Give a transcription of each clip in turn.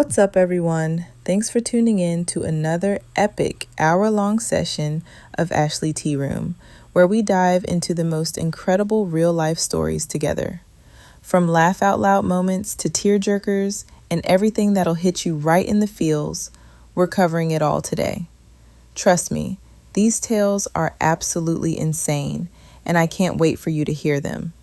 What's up, everyone? Thanks for tuning in to another epic hour-long session of Ashley Tea Room, where we dive into the most incredible real-life stories together. From laugh-out-loud moments to tear-jerkers and everything that'll hit you right in the feels, we're covering it all today. Trust me, these tales are absolutely insane, and I can't wait for you to hear them.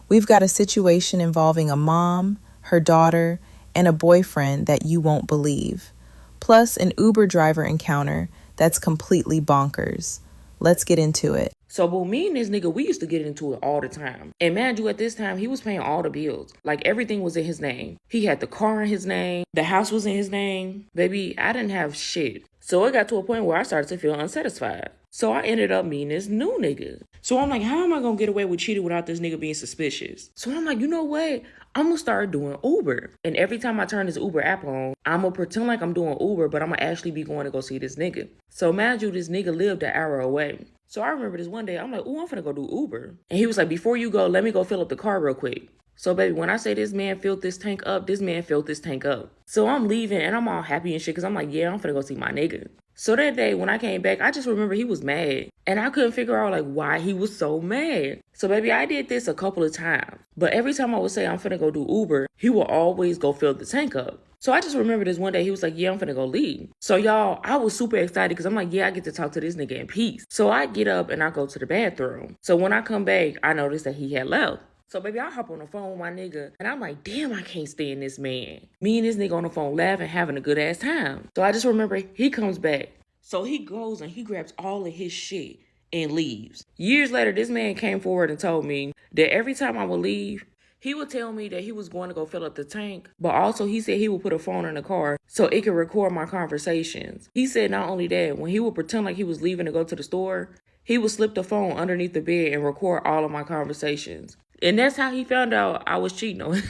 We've got a situation involving a mom, her daughter, and a boyfriend that you won't believe. Plus an Uber driver encounter that's completely bonkers. Let's get into it. So, but me and this nigga, we used to get into it all the time. And mind you, at this time, he was paying all the bills. Like, everything was in his name. He had the car in his name. The house was in his name. Baby, I didn't have shit. So it got to a point where I started to feel unsatisfied. So I ended up meeting this new nigga. So I'm like, how am I going to get away with cheating without this nigga being suspicious? So I'm like, you know what? I'm going to start doing Uber. And every time I turn this Uber app on, I'm going to pretend like I'm doing Uber, but I'm going to actually be going to go see this nigga. So mind you, this nigga lived an hour away. So I remember this one day, I'm like, ooh, I'm finna go do Uber. And he was like, before you go, let me go fill up the car real quick. So baby, when I say this man filled this tank up, this man filled this tank up. So I'm leaving and I'm all happy and shit because I'm like, yeah, I'm finna go see my nigga. So that day when I came back, I just remember he was mad. And I couldn't figure out like why he was so mad. So baby, I did this a couple of times. But every time I would say I'm finna go do Uber, he would always go fill the tank up. So I just remember this one day, he was like, yeah, I'm finna go leave. So y'all, I was super excited because I'm like, yeah, I get to talk to this nigga in peace. So I get up and I go to the bathroom. So when I come back, I noticed that he had left. So baby, I hop on the phone with my nigga and I'm like, damn, I can't stand this man. Me and this nigga on the phone laughing, having a good ass time. So I just remember he comes back. So he goes and he grabs all of his shit and leaves. Years later, this man came forward and told me that every time I would leave, he would tell me that he was going to go fill up the tank, but also he said he would put a phone in the car so it could record my conversations. He said not only that, when he would pretend like he was leaving to go to the store, he would slip the phone underneath the bed and record all of my conversations. And that's how he found out I was cheating on him.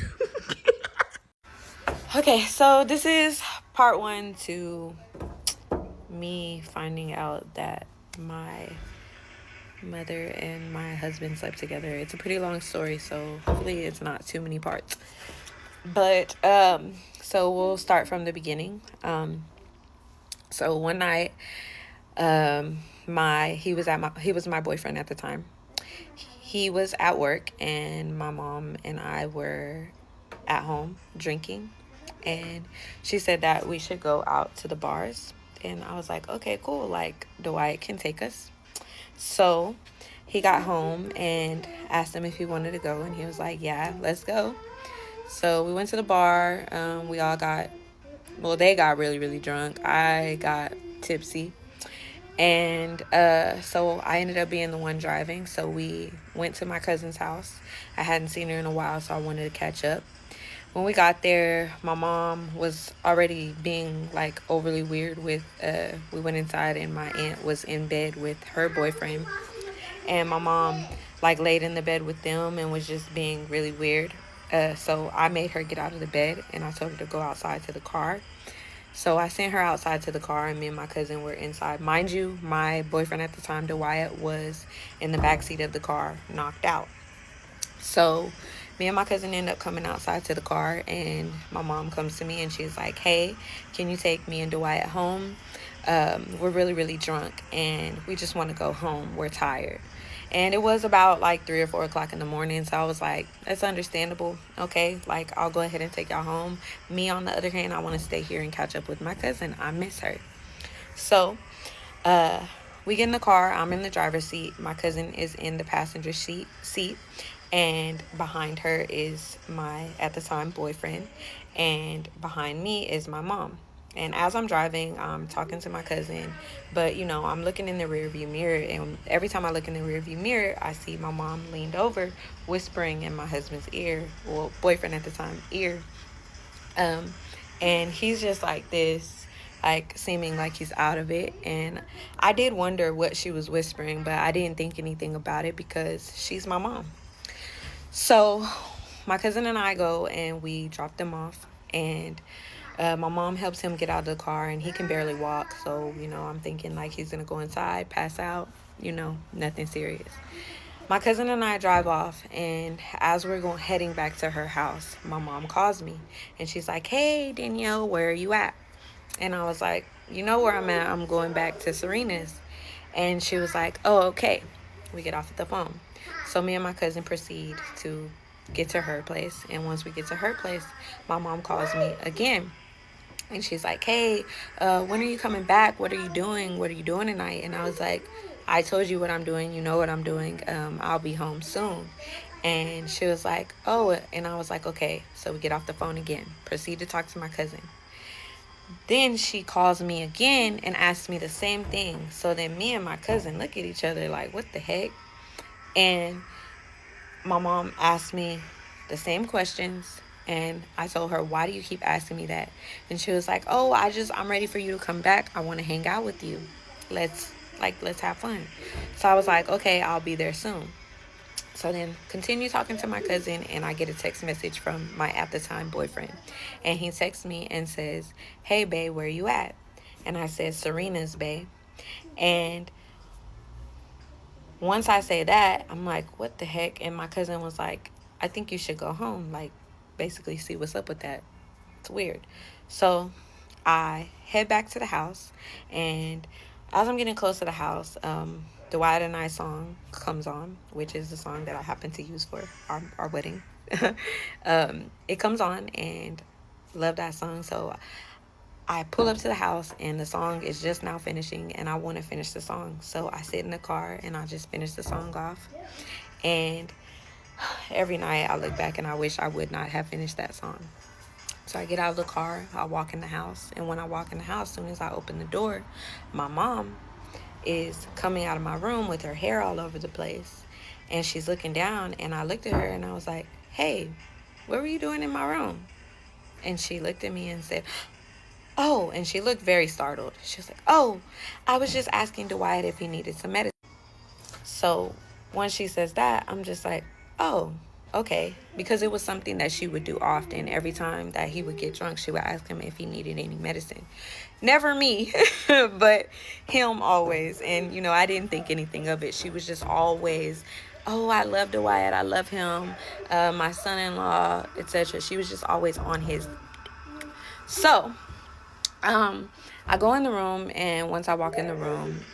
Okay, so this is part one to me finding out that my mother and my husband slept together. It's a pretty long story, so hopefully it's not too many parts. But so we'll start from the beginning. So one night, he was my boyfriend at the time. He was at work and my mom and I were at home drinking, and she said that we should go out to the bars. And I was like, okay, cool. Like, Dwight can take us. So he got home and asked him if he wanted to go. And he was like, yeah, let's go. So we went to the bar. They got really, really drunk. I got tipsy. And so I ended up being the one driving. So we went to my cousin's house. I hadn't seen her in a while, so I wanted to catch up. When we got there, my mom was already being like overly weird with, we went inside and my aunt was in bed with her boyfriend. And my mom like laid in the bed with them and was just being really weird. So I made her get out of the bed and I told her to go outside to the car. So I sent her outside to the car and me and my cousin were inside. Mind you, my boyfriend at the time, Dwight, was in the backseat of the car, knocked out. So me and my cousin end up coming outside to the car, and my mom comes to me and she's like, hey, can you take me and Dwight home? We're really, really drunk and we just want to go home. We're tired. And it was about like 3 or 4 o'clock in the morning. So I was like, that's understandable. Okay, like I'll go ahead and take y'all home. Me, on the other hand, I want to stay here and catch up with my cousin. I miss her. So we get in the car. I'm in the driver's seat. My cousin is in the passenger seat. And behind her is my, at the time, boyfriend. And behind me is my mom. And as I'm driving, I'm talking to my cousin. But, you know, I'm looking in the rearview mirror. And every time I look in the rearview mirror, I see my mom leaned over, whispering in my husband's ear. Well, boyfriend at the time, ear. And he's just like this, like seeming like he's out of it. And I did wonder what she was whispering, but I didn't think anything about it because she's my mom. So my cousin and I go and we drop them off, and my mom helps him get out of the car, and he can barely walk. So, you know, I'm thinking like he's going to go inside, pass out, you know, nothing serious. My cousin and I drive off, and as we're heading back to her house, my mom calls me, and she's like, "Hey, Danielle, where are you at?" And I was like, "You know where I'm at. I'm going back to Serena's." And she was like, "Oh, okay." We get off the phone. So me and my cousin proceed to get to her place. And once we get to her place, my mom calls me again. And she's like, "Hey, when are you coming back? What are you doing? What are you doing tonight?" And I was like, "I told you what I'm doing. You know what I'm doing. I'll be home soon." And she was like, "Oh," and I was like, "Okay." So we get off the phone again, proceed to talk to my cousin. Then she calls me again and asks me the same thing. So then me and my cousin look at each other like, what the heck? And my mom asked me the same questions. And I told her, "Why do you keep asking me that?" And she was like, "Oh, I'm ready for you to come back. I want to hang out with you. Let's have fun." So I was like, "Okay, I'll be there soon." So then continue talking to my cousin, and I get a text message from my at the time boyfriend. And he texts me and says, "Hey, babe, where you at?" And I said, "Serena's, babe." And once I say that, I'm like, what the heck? And my cousin was like, "I think you should go home. Like, basically see what's up with that. It's weird." So I head back to the house, and as I'm getting close to the house, the Wyatt and I song comes on, which is the song that I happen to use for our wedding. It comes on, and love that song. So I pull up to the house, and the song is just now finishing, and I want to finish the song. So I sit in the car, and I just finish the song off. And every night I look back, and I wish I would not have finished that song. So I get out of the car, I walk in the house, and when I walk in the house, as soon as I open the door, my mom is coming out of my room with her hair all over the place. And she's looking down, and I looked at her and I was like, "Hey, what were you doing in my room?" And she looked at me and said, "Oh," and she looked very startled. She was like, "Oh, I was just asking Dwight if he needed some medicine." So once she says that, I'm just like, "Oh, okay." Because it was something that she would do often. Every time that he would get drunk, she would ask him if he needed any medicine. Never me, but him always. And, I didn't think anything of it. She was just always, "Oh, I love Dwight. I love him. My son-in-law, etc." She was just always on his. So, I go in the room, and once I walk in the room,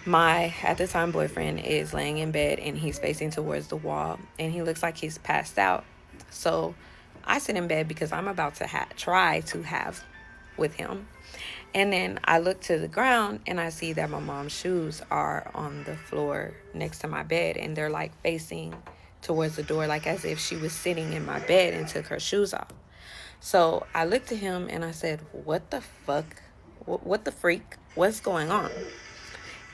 my at the time boyfriend is laying in bed, and he's facing towards the wall, and he looks like he's passed out. So I sit in bed because I'm about to try to have with him. And then I look to the ground, and I see that my mom's shoes are on the floor next to my bed, and they're like facing towards the door, like as if she was sitting in my bed and took her shoes off. So I looked at him and I said, "What the fuck? What the freak? What's going on?"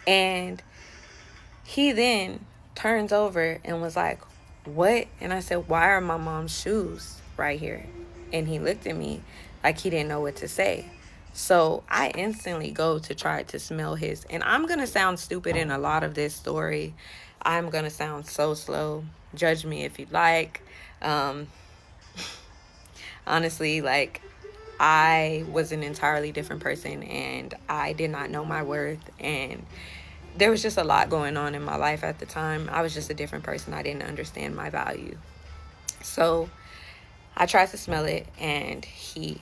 And he then turns over and was like, "What?" And I said, "Why are my mom's shoes right here?" And he looked at me like he didn't know what to say. So I instantly go to try to smell his. And I'm going to sound stupid in a lot of this story. I'm going to sound so slow. Judge me if you'd like. Honestly, like, I was an entirely different person, and I did not know my worth, and there was just a lot going on in my life at the time. I was just a different person. I didn't understand my value. So I tried to smell it, and he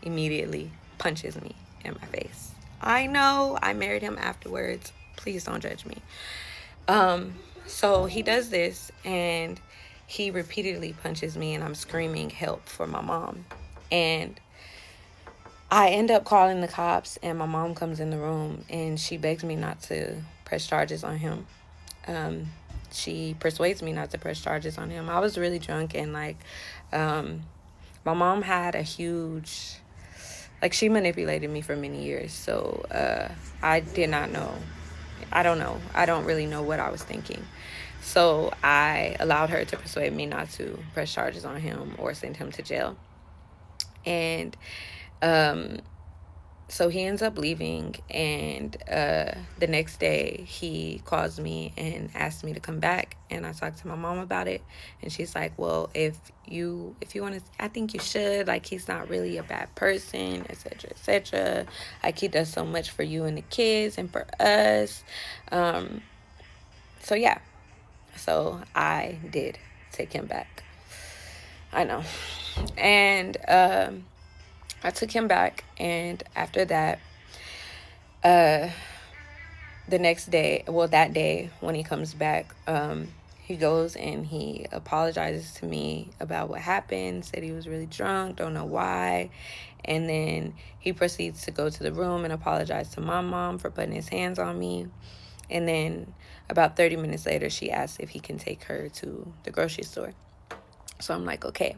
immediately punches me in my face. I know I married him afterwards. Please don't judge me. So he does this, and he repeatedly punches me, and I'm screaming help for my mom. And I end up calling the cops, and my mom comes in the room, and she begs me not to press charges on him. She persuades me not to press charges on him. I was really drunk, and my mom had a huge, she manipulated me for many years. So I did not know. I don't know. I don't really know what I was thinking. So I allowed her to persuade me not to press charges on him or send him to jail. And so he ends up leaving, and the next day he calls me and asks me to come back, and I talked to my mom about it, and she's like, "Well, if you want to, I think you should. Like, he's not really a bad person, etc., etc. Like, he does so much for you and the kids and for us." So yeah, So I did take him back. I know. And I took him back, and after that, the next day, well, that day when he comes back, he goes and he apologizes to me about what happened, said he was really drunk, don't know why. And then he proceeds to go to the room and apologize to my mom for putting his hands on me. And then about 30 minutes later, she asks if he can take her to the grocery store. So I'm like, okay.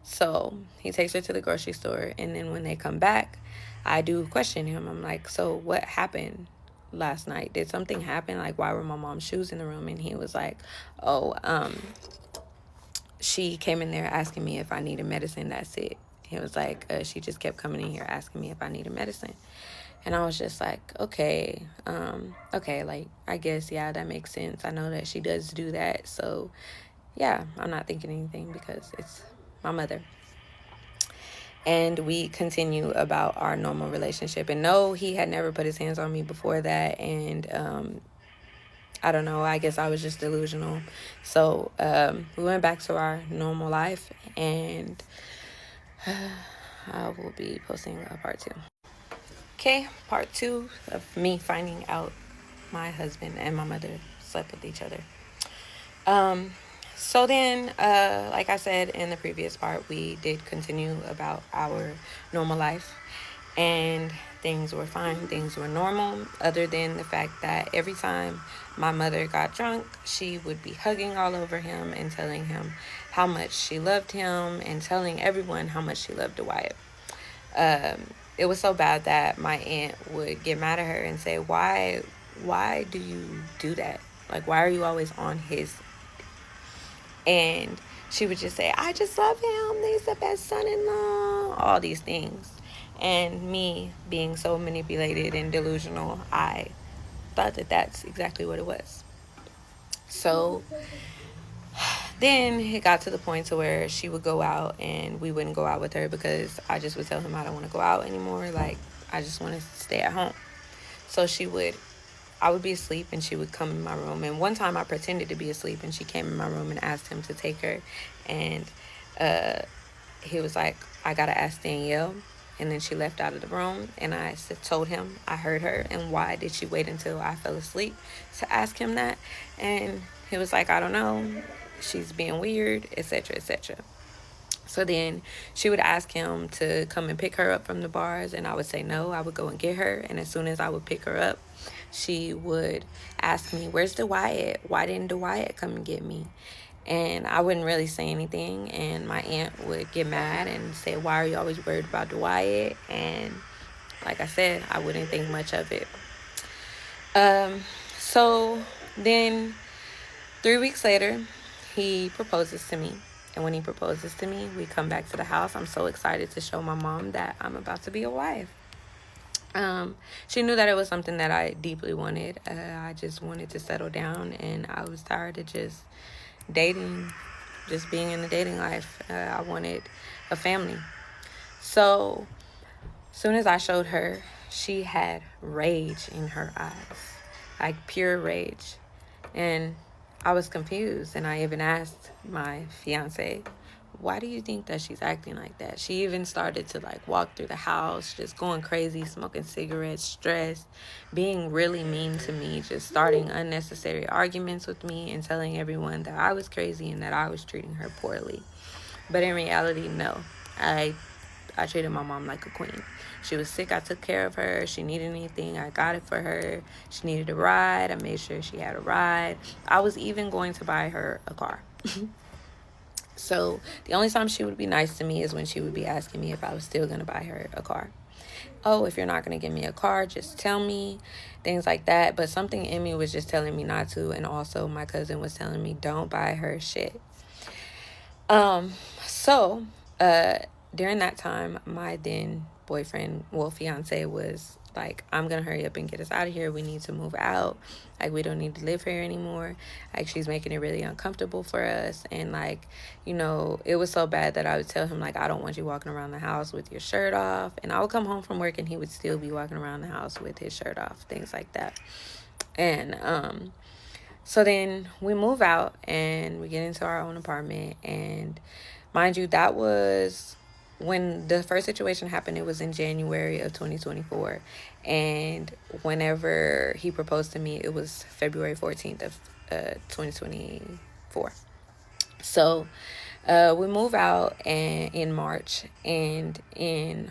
So he takes her to the grocery store. And then when they come back, I do question him. I'm like, so what happened last night? Did something happen? Like, why were my mom's shoes in the room? And he was like, oh, she came in there asking me if I needed medicine. That's it. He was like, she just kept coming in here asking me if I needed medicine. And I was just like, okay, like, I guess, yeah, that makes sense. I know that she does do that. So, yeah, I'm not thinking anything because it's my mother. And we continue about our normal relationship. And no, he had never put his hands on me before that. And I don't know, I guess I was just delusional. So we went back to our normal life. And I will be posting a part 2. Okay, part 2 of me finding out my husband and my mother slept with each other. So then, like I said in the previous part, we did continue about our normal life, and things were fine, things were normal, other than the fact that every time my mother got drunk, she would be hugging all over him and telling him how much she loved him and telling everyone how much she loved Dwight. It was so bad that my aunt would get mad at her and say, why do you do that? Like, why are you always on his? And she would just say, I just love him, he's the best son-in-law, all these things. And me being so manipulated and delusional, I thought that that's exactly what it was. So then it got to the point to where she would go out and we wouldn't go out with her because I just would tell him I don't want to go out anymore. Like, I just want to stay at home. So I would be asleep and she would come in my room. And one time I pretended to be asleep and she came in my room and asked him to take her. And he was like, I got to ask Danielle. And then she left out of the room and I told him I heard her and why did she wait until I fell asleep to ask him that. And he was like, I don't know, she's being weird, etc., etc. So then she would ask him to come and pick her up from the bars, and I would say no. I would go and get her, and as soon as I would pick her up, she would ask me, where's Dwight? Why didn't Dwight come and get me? And I wouldn't really say anything, and my aunt would get mad and say, why are you always worried about Dwight? And like I said, I wouldn't think much of it. So then 3 weeks later, he proposes to me. And when he proposes to me, we come back to the house. I'm so excited to show my mom that I'm about to be a wife. She knew that it was something that I deeply wanted. I just wanted to settle down, and I was tired of just dating, just being in the dating life. I wanted a family. So as soon as I showed her, she had rage in her eyes, like pure rage. And I was confused, and I even asked my fiance, why do you think that she's acting like that? She even started to like walk through the house, just going crazy, smoking cigarettes, stressed, being really mean to me, just starting unnecessary arguments with me and telling everyone that I was crazy and that I was treating her poorly. But in reality, no. I treated my mom like a queen. She was sick, I took care of her. She needed anything, I got it for her. She needed a ride, I made sure she had a ride. I was even going to buy her a car. So the only time she would be nice to me is when she would be asking me if I was still going to buy her a car. Oh, if you're not going to give me a car, just tell me, things like that. But something in me was just telling me not to. And also my cousin was telling me, don't buy her shit. So during that time, my then boyfriend, well, fiance, was like, I'm gonna hurry up and get us out of here. We need to move out. Like, we don't need to live here anymore. Like, she's making it really uncomfortable for us. And like, you know, it was so bad that I would tell him, like, I don't want you walking around the house with your shirt off. And I would come home from work and he would still be walking around the house with his shirt off, things like that. And So then we move out and we get into our own apartment. And mind you, that was when the first situation happened. It was in January of 2024. And whenever he proposed to me, it was February 14th of 2024. So we move out and in March, and in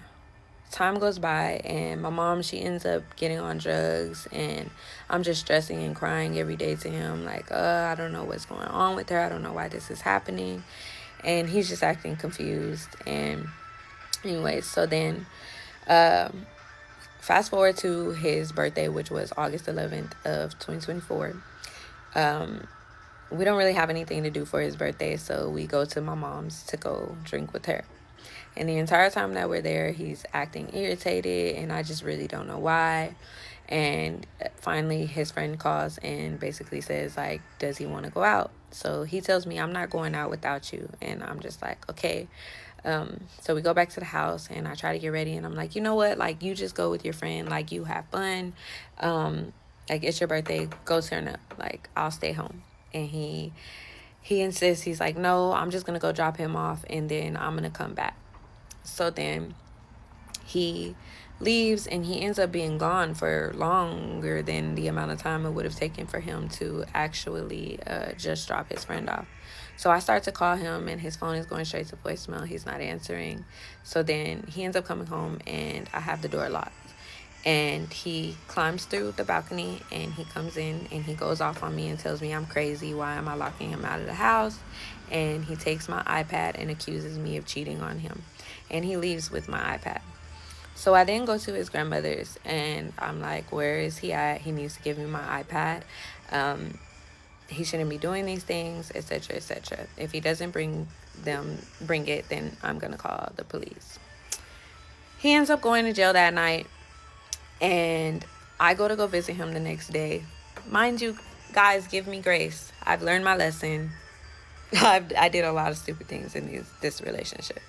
time goes by, and my mom, she ends up getting on drugs, and I'm just stressing and crying every day to him, like, I don't know what's going on with her, I don't know why this is happening. And he's just acting confused. And anyways, so then fast forward to his birthday, which was August 11th of 2024. We don't really have anything to do for his birthday, so we go to my mom's to go drink with her. And the entire time that we're there, he's acting irritated, and I just really don't know why. And finally, his friend calls and basically says, like, does he want to go out? So he tells me, I'm not going out without you. And I'm just like, okay. So we go back to the house, and I try to get ready, and I'm like, you know what? Like, you just go with your friend. Like, you have fun. Like, it's your birthday. Go turn up. Like, I'll stay home. And he insists. He's like, no, I'm just going to go drop him off, and then I'm going to come back. So then he leaves, and he ends up being gone for longer than the amount of time it would have taken for him to actually just drop his friend off. So I start to call him, and his phone is going straight to voicemail. He's not answering. So then he ends up coming home, and I have the door locked. And he climbs through the balcony, and he comes in, and he goes off on me and tells me I'm crazy. Why am I locking him out of the house? And he takes my iPad and accuses me of cheating on him. And he leaves with my iPad. So I then go to his grandmother's, and I'm like, where is he at? He needs to give me my iPad. He shouldn't be doing these things, etc., etc. If he doesn't bring it, then I'm going to call the police. He ends up going to jail that night, and I go visit him the next day. Mind you, guys, give me grace. I've learned my lesson. I did a lot of stupid things in this relationship.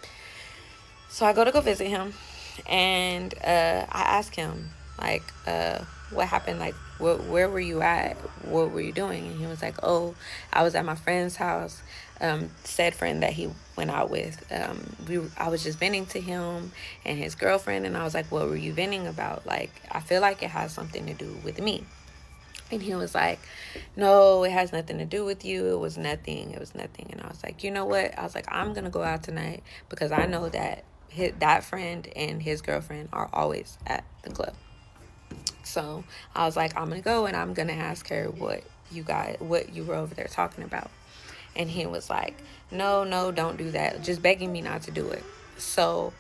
So I go visit him, and I ask him, like, what happened? Like, where were you at? What were you doing? And he was like, oh, I was at my friend's house. Said friend that he went out with. I was just venting to him and his girlfriend, and I was like, what were you venting about? Like, I feel like it has something to do with me. And he was like, no, it has nothing to do with you. It was nothing. And I was like, you know what? I was like, I'm going to go out tonight because I know that that friend and his girlfriend are always at the club. So I was like, I'm going to go, and I'm going to ask her what you were over there talking about. And he was like, no, don't do that. Just begging me not to do it. So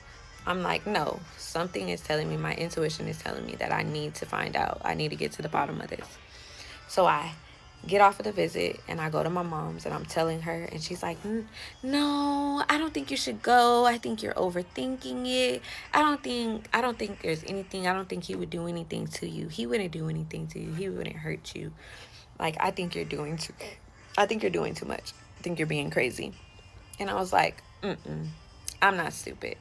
I'm like, no, something is telling me, my intuition is telling me that I need to find out. I need to get to the bottom of this. So I get off of the visit, and I go to my mom's, and I'm telling her, and she's like, no, I don't think you should go. I think you're overthinking it. I don't think there's anything. I don't think he would do anything to you. He wouldn't do anything to you. He wouldn't hurt you. Like, I think you're doing too much. I think you're being crazy. And I was like, I'm not stupid.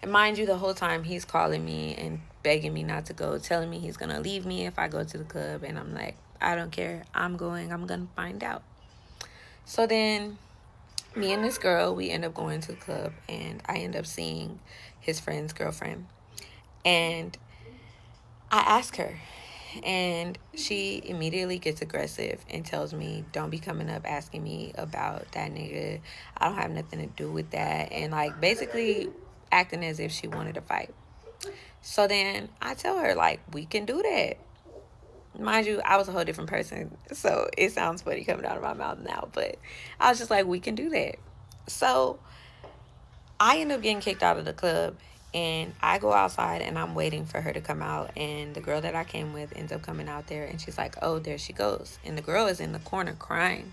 And mind you, the whole time he's calling me and begging me not to go, telling me he's going to leave me if I go to the club. And I'm like, I don't care. I'm going to find out. So then me and this girl, we end up going to the club, and I end up seeing his friend's girlfriend. And I ask her, and she immediately gets aggressive and tells me, don't be coming up asking me about that nigga. I don't have nothing to do with that. And like basically acting as if she wanted to fight. So then I tell her, like, we can do that. Mind you, I was a whole different person, so it sounds funny coming out of my mouth now, but I was just like, we can do that. So I end up getting kicked out of the club, and I go outside, and I'm waiting for her to come out, and the girl that I came with ends up coming out there, and she's like, oh, there she goes. And the girl is in the corner crying.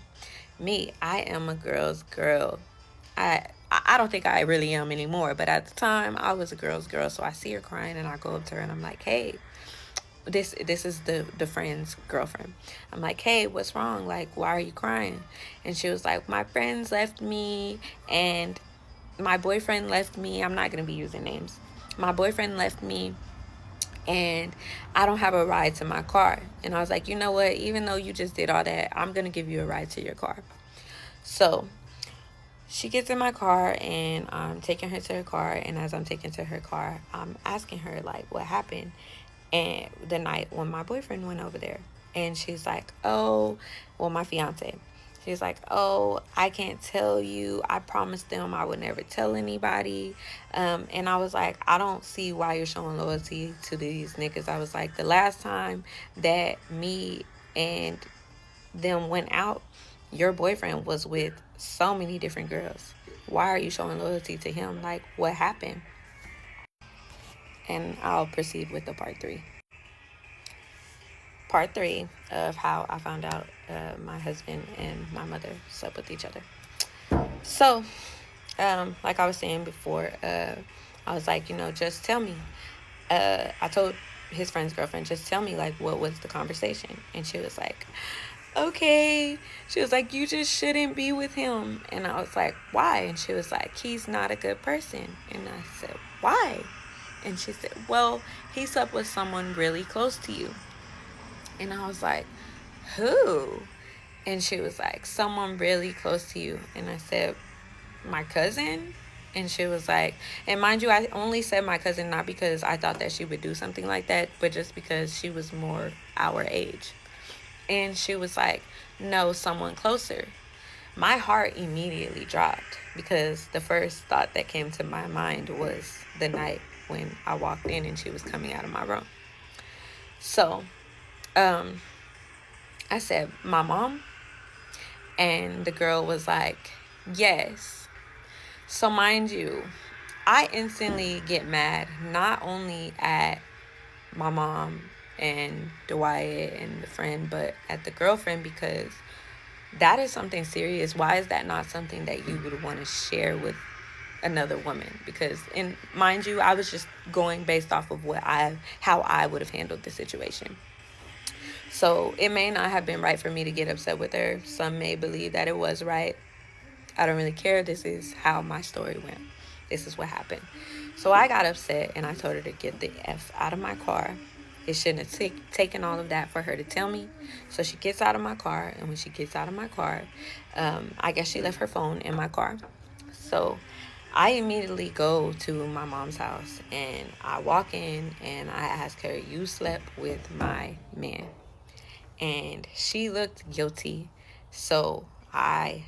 Me, I am a girl's girl. I don't think I really am anymore, but at the time I was a girl's girl. So I see her crying, and I go up to her, and I'm like, hey, this is the friend's girlfriend. I'm like, hey, what's wrong? Like, why are you crying? And she was like, my friends left me, and my boyfriend left me. I'm not going to be using names. My boyfriend left me, and I don't have a ride to my car. And I was like, you know what? Even though you just did all that, I'm going to give you a ride to your car. So she gets in my car, and I'm taking her to her car. And as I'm taking to her car, I'm asking her, like, what happened and the night when my boyfriend went over there. And she's like, oh, well, my fiance. She's like, oh, I can't tell you. I promised them I would never tell anybody. And I was like, I don't see why you're showing loyalty to these niggas. I was like, the last time that me and them went out, your boyfriend was with so many different girls. Why are you showing loyalty to him? Like, what happened? And I'll proceed with the part 3. Part 3 of how I found out my husband and my mother slept with each other. So, like I was saying before, I was like, just tell me. I told his friend's girlfriend, just tell me, like, what was the conversation? And she was like, okay. She was like, you just shouldn't be with him. And I was like, why? And she was like, he's not a good person. And I said, why? And she said, well, he slept with someone really close to you. And I was like, who? And she was like, someone really close to you. And I said, my cousin? And she was like, and mind you, I only said my cousin not because I thought that she would do something like that, but just because she was more our age. And she was like, no, someone closer. My heart immediately dropped because the first thought that came to my mind was the night when I walked in and she was coming out of my room. So I said, my mom? And the girl was like, yes. So mind you, I instantly get mad, not only at my mom and Dwight and the friend, but at the girlfriend, because that is something serious. Why is that not something that you would want to share with another woman? Because, and mind you, I was just going based off of how I would have handled the situation. So it may not have been right for me to get upset with her. Some may believe that it was right. I don't really care. This is how my story went. This is what happened. So I got upset and I told her to get the F out of my car. It shouldn't have taken all of that for her to tell me. So she gets out of my car. And when she gets out of my car, I guess she left her phone in my car. So I immediately go to my mom's house and I walk in and I ask her, you slept with my man? And she looked guilty. So I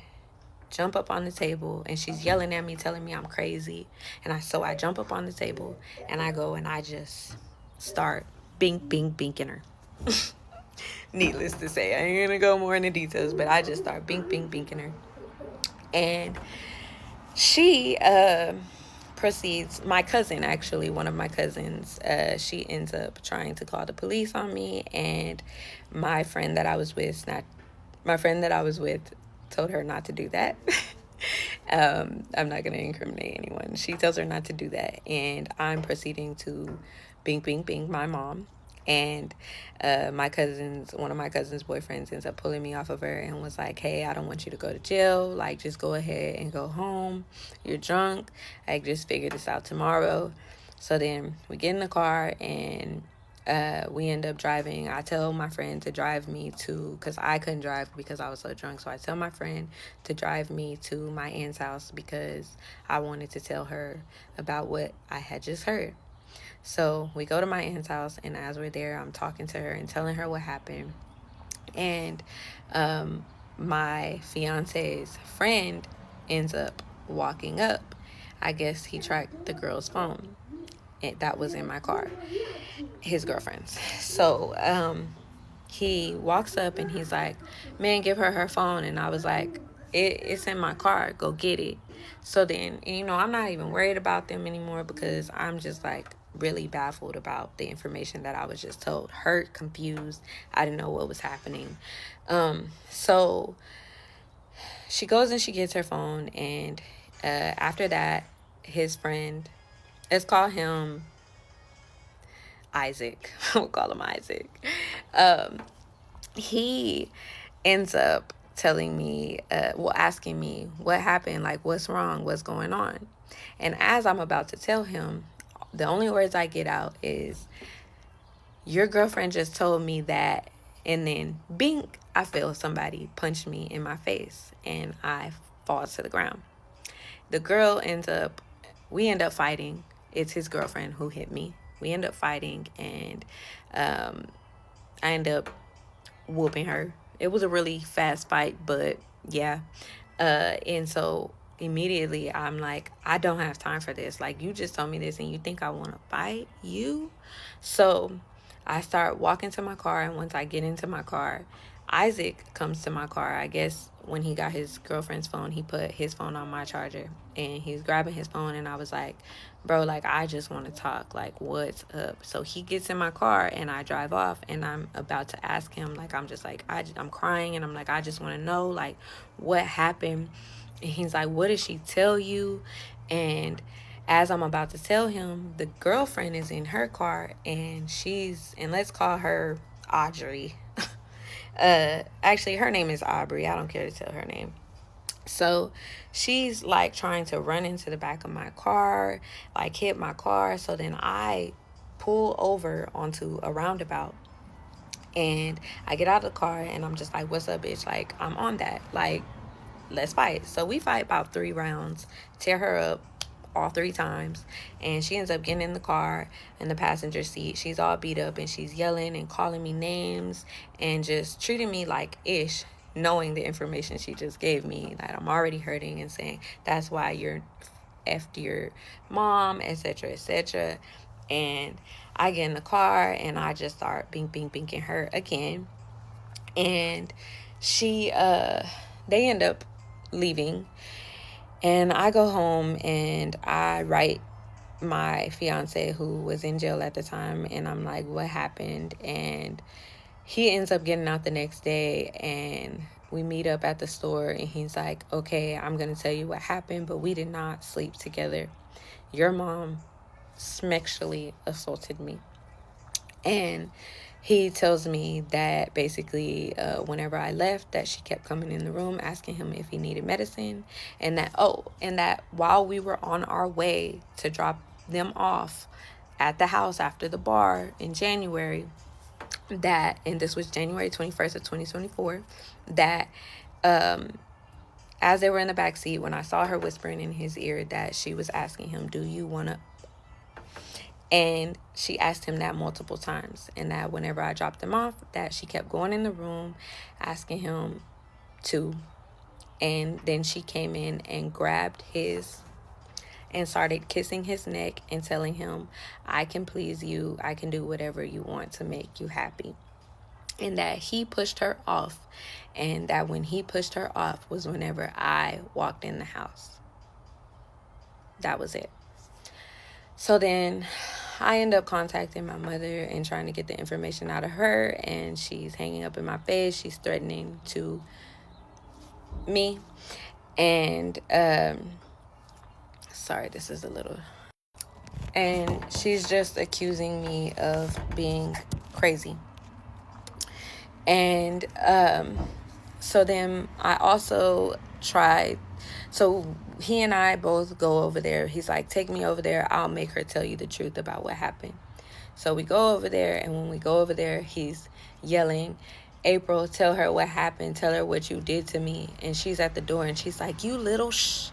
jump up on the table and she's yelling at me, telling me I'm crazy. And I jump up on the table and I go and I just start binking her. Needless to say, I ain't gonna go more into details, but I just start binking her. And she proceeds, my cousin, actually, one of my cousins, she ends up trying to call the police on me. And my friend that I was with told her not to do that. I'm not going to incriminate anyone. She tells her not to do that. And I'm proceeding to bing my mom. And one of my cousin's boyfriends ends up pulling me off of her and was like, hey, I don't want you to go to jail. Like, just go ahead and go home. You're drunk. I just figure this out tomorrow. So then we get in the car and we end up driving. I tell my friend to drive me to, because I couldn't drive because I was so drunk. So I tell my friend to drive me to my aunt's house because I wanted to tell her about what I had just heard. So we go to my aunt's house, and as we're there, I'm talking to her and telling her what happened. And my fiance's friend ends up walking up. I guess he tracked the girl's phone that was in my car, his girlfriend's. So he walks up and he's like, man, give her phone. And I was like, it's in my car, go get it. So then, I'm not even worried about them anymore because I'm just like really baffled about the information that I was just told. Hurt, confused. I didn't know what was happening. So she goes and she gets her phone, and after that, his friend, let's call him Isaac. We'll call him Isaac. He ends up telling me, asking me what happened, like what's wrong, what's going on. And as I'm about to tell him, the only words I get out is, Your girlfriend just told me that. And then, bink, I feel somebody punch me in my face and I fall to the ground. The girl we end up fighting. It's his girlfriend who hit me. We end up fighting, and I end up whooping her. It was a really fast fight, but yeah. And so immediately I'm like, I don't have time for this. Like, you just told me this and you think I want to fight you? So I start walking to my car, and once I get into my car, Isaac comes to my car. I guess when he got his girlfriend's phone, he put his phone on my charger, and he's grabbing his phone, and I was like, bro, like, I just want to talk. Like, what's up? So he gets in my car, and I drive off, and I'm about to ask him, like, I'm just like, I'm crying, and I'm like, I just want to know, like, what happened? And he's like, what did she tell you? And as I'm about to tell him, the girlfriend is in her car, and let's call her Audrey. Actually, her name is Aubrey. I don't care to tell her name. So she's like trying to run into the back of my car, like hit my car. So then I pull over onto a roundabout, and I get out of the car, and I'm just like, what's up, bitch? Like, I'm on that. Like, let's fight. So we fight about 3 rounds, tear her up all 3 times, and she ends up getting in the car in the passenger seat. She's all beat up, and she's yelling and calling me names and just treating me like ish, knowing the information she just gave me, that I'm already hurting, and saying that's why you're effed your mom, etc., etc. And I get in the car, and I just start binking her again, and they end up leaving, and I go home, and I write my fiance, who was in jail at the time, and I'm like, what happened? And he ends up getting out the next day, and we meet up at the store, and he's like, okay, I'm gonna tell you what happened, but we did not sleep together. Your mom sexually assaulted me. And he tells me that basically whenever I left, that she kept coming in the room asking him if he needed medicine, and that while we were on our way to drop them off at the house after the bar in January, and this was January 21st of 2024, that as they were in the back seat, when I saw her whispering in his ear, that she was asking him, do you want to? And she asked him that multiple times, and that whenever I dropped him off, that she kept going in the room asking him to. And then she came in and grabbed his and started kissing his neck and telling him, I can please you, I can do whatever you want to make you happy. And that he pushed her off, and that when he pushed her off was whenever I walked in the house. That was it. So then I end up contacting my mother and trying to get the information out of her, and she's hanging up in my face. She's threatening to me, and sorry, this is a little, and she's just accusing me of being crazy. And so then I also tried, so he and I both go over there. He's like, take me over there, I'll make her tell you the truth about what happened. So we go over there, and when we go over there, he's yelling, April, tell her what happened, tell her what you did to me. And she's at the door, and she's like, you little shh.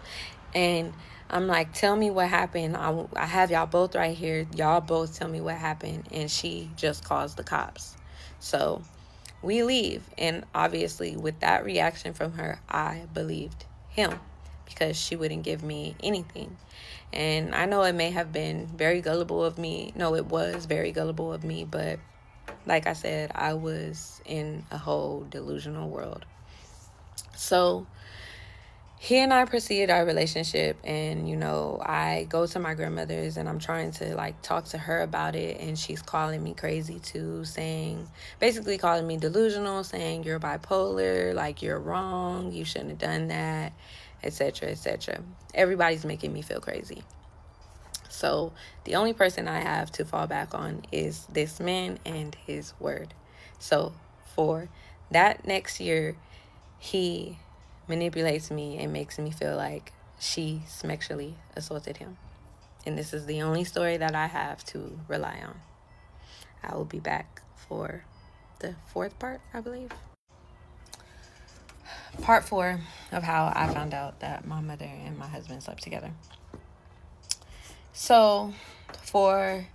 And I'm like, tell me what happened. I have y'all both right here, y'all both tell me what happened. And she just calls the cops. So we leave, and obviously with that reaction from her, I believed him, because she wouldn't give me anything. And I know it may have been very gullible of me. No, it was very gullible of me, but like I said, I was in a whole delusional world. So he and I proceeded our relationship, and I go to my grandmother's, and I'm trying to like talk to her about it, and she's calling me crazy too, basically calling me delusional, saying you're bipolar, like you're wrong, you shouldn't have done that, etc., etc. Everybody's making me feel crazy. So the only person I have to fall back on is this man and his word. So for that next year, he manipulates me and makes me feel like she sexually assaulted him. And this is the only story that I have to rely on. I will be back for the fourth part, I believe. Part 4 of how I found out that my mother and my husband slept together. So, for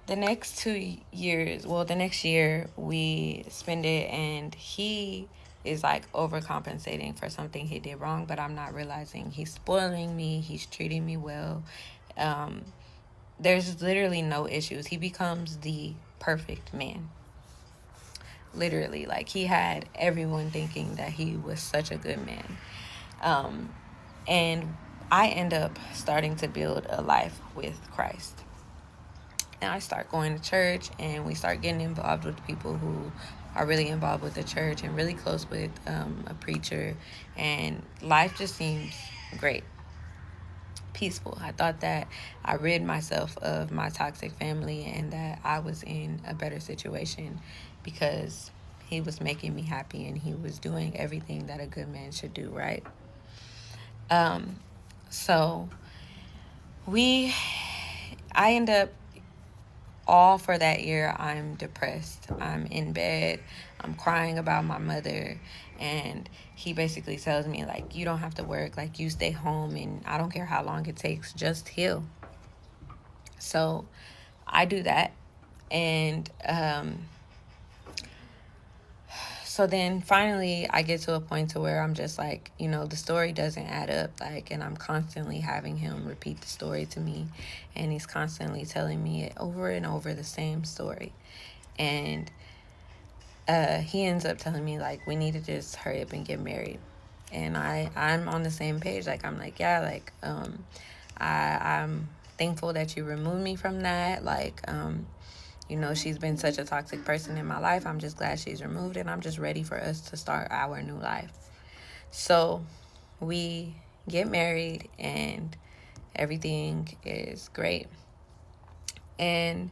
the next 2 years, the next year, we spend it, and he is like overcompensating for something he did wrong, but I'm not realizing he's spoiling me, he's treating me well. There's literally no issues. He becomes the perfect man. Literally, like, he had everyone thinking that he was such a good man. And I end up starting to build a life with Christ. And I start going to church, and we start getting involved with people who are really involved with the church and really close with a preacher. And life just seems great, peaceful. I thought that I rid myself of my toxic family and that I was in a better situation because he was making me happy and he was doing everything that a good man should do, right? So I end up, all for that year, I'm depressed. I'm in bed. I'm crying about my mother. And he basically tells me, like, you don't have to work. Like, you stay home, and I don't care how long it takes. Just heal. So I do that. And so then finally I get to a point to where I'm just like, the story doesn't add up. Like, and I'm constantly having him repeat the story to me. And he's constantly telling me it over and over, the same story. And he ends up telling me, like, we need to just hurry up and get married. And I'm on the same page. Like, I'm like, yeah, like, I'm thankful that you removed me from that. Like, she's been such a toxic person in my life. I'm just glad she's removed, and I'm just ready for us to start our new life. So we get married, and everything is great. And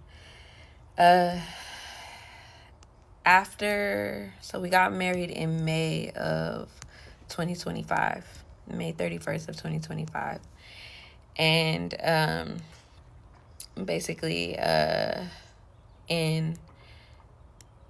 so we got married in May of 2025, May 31st of 2025. And basically,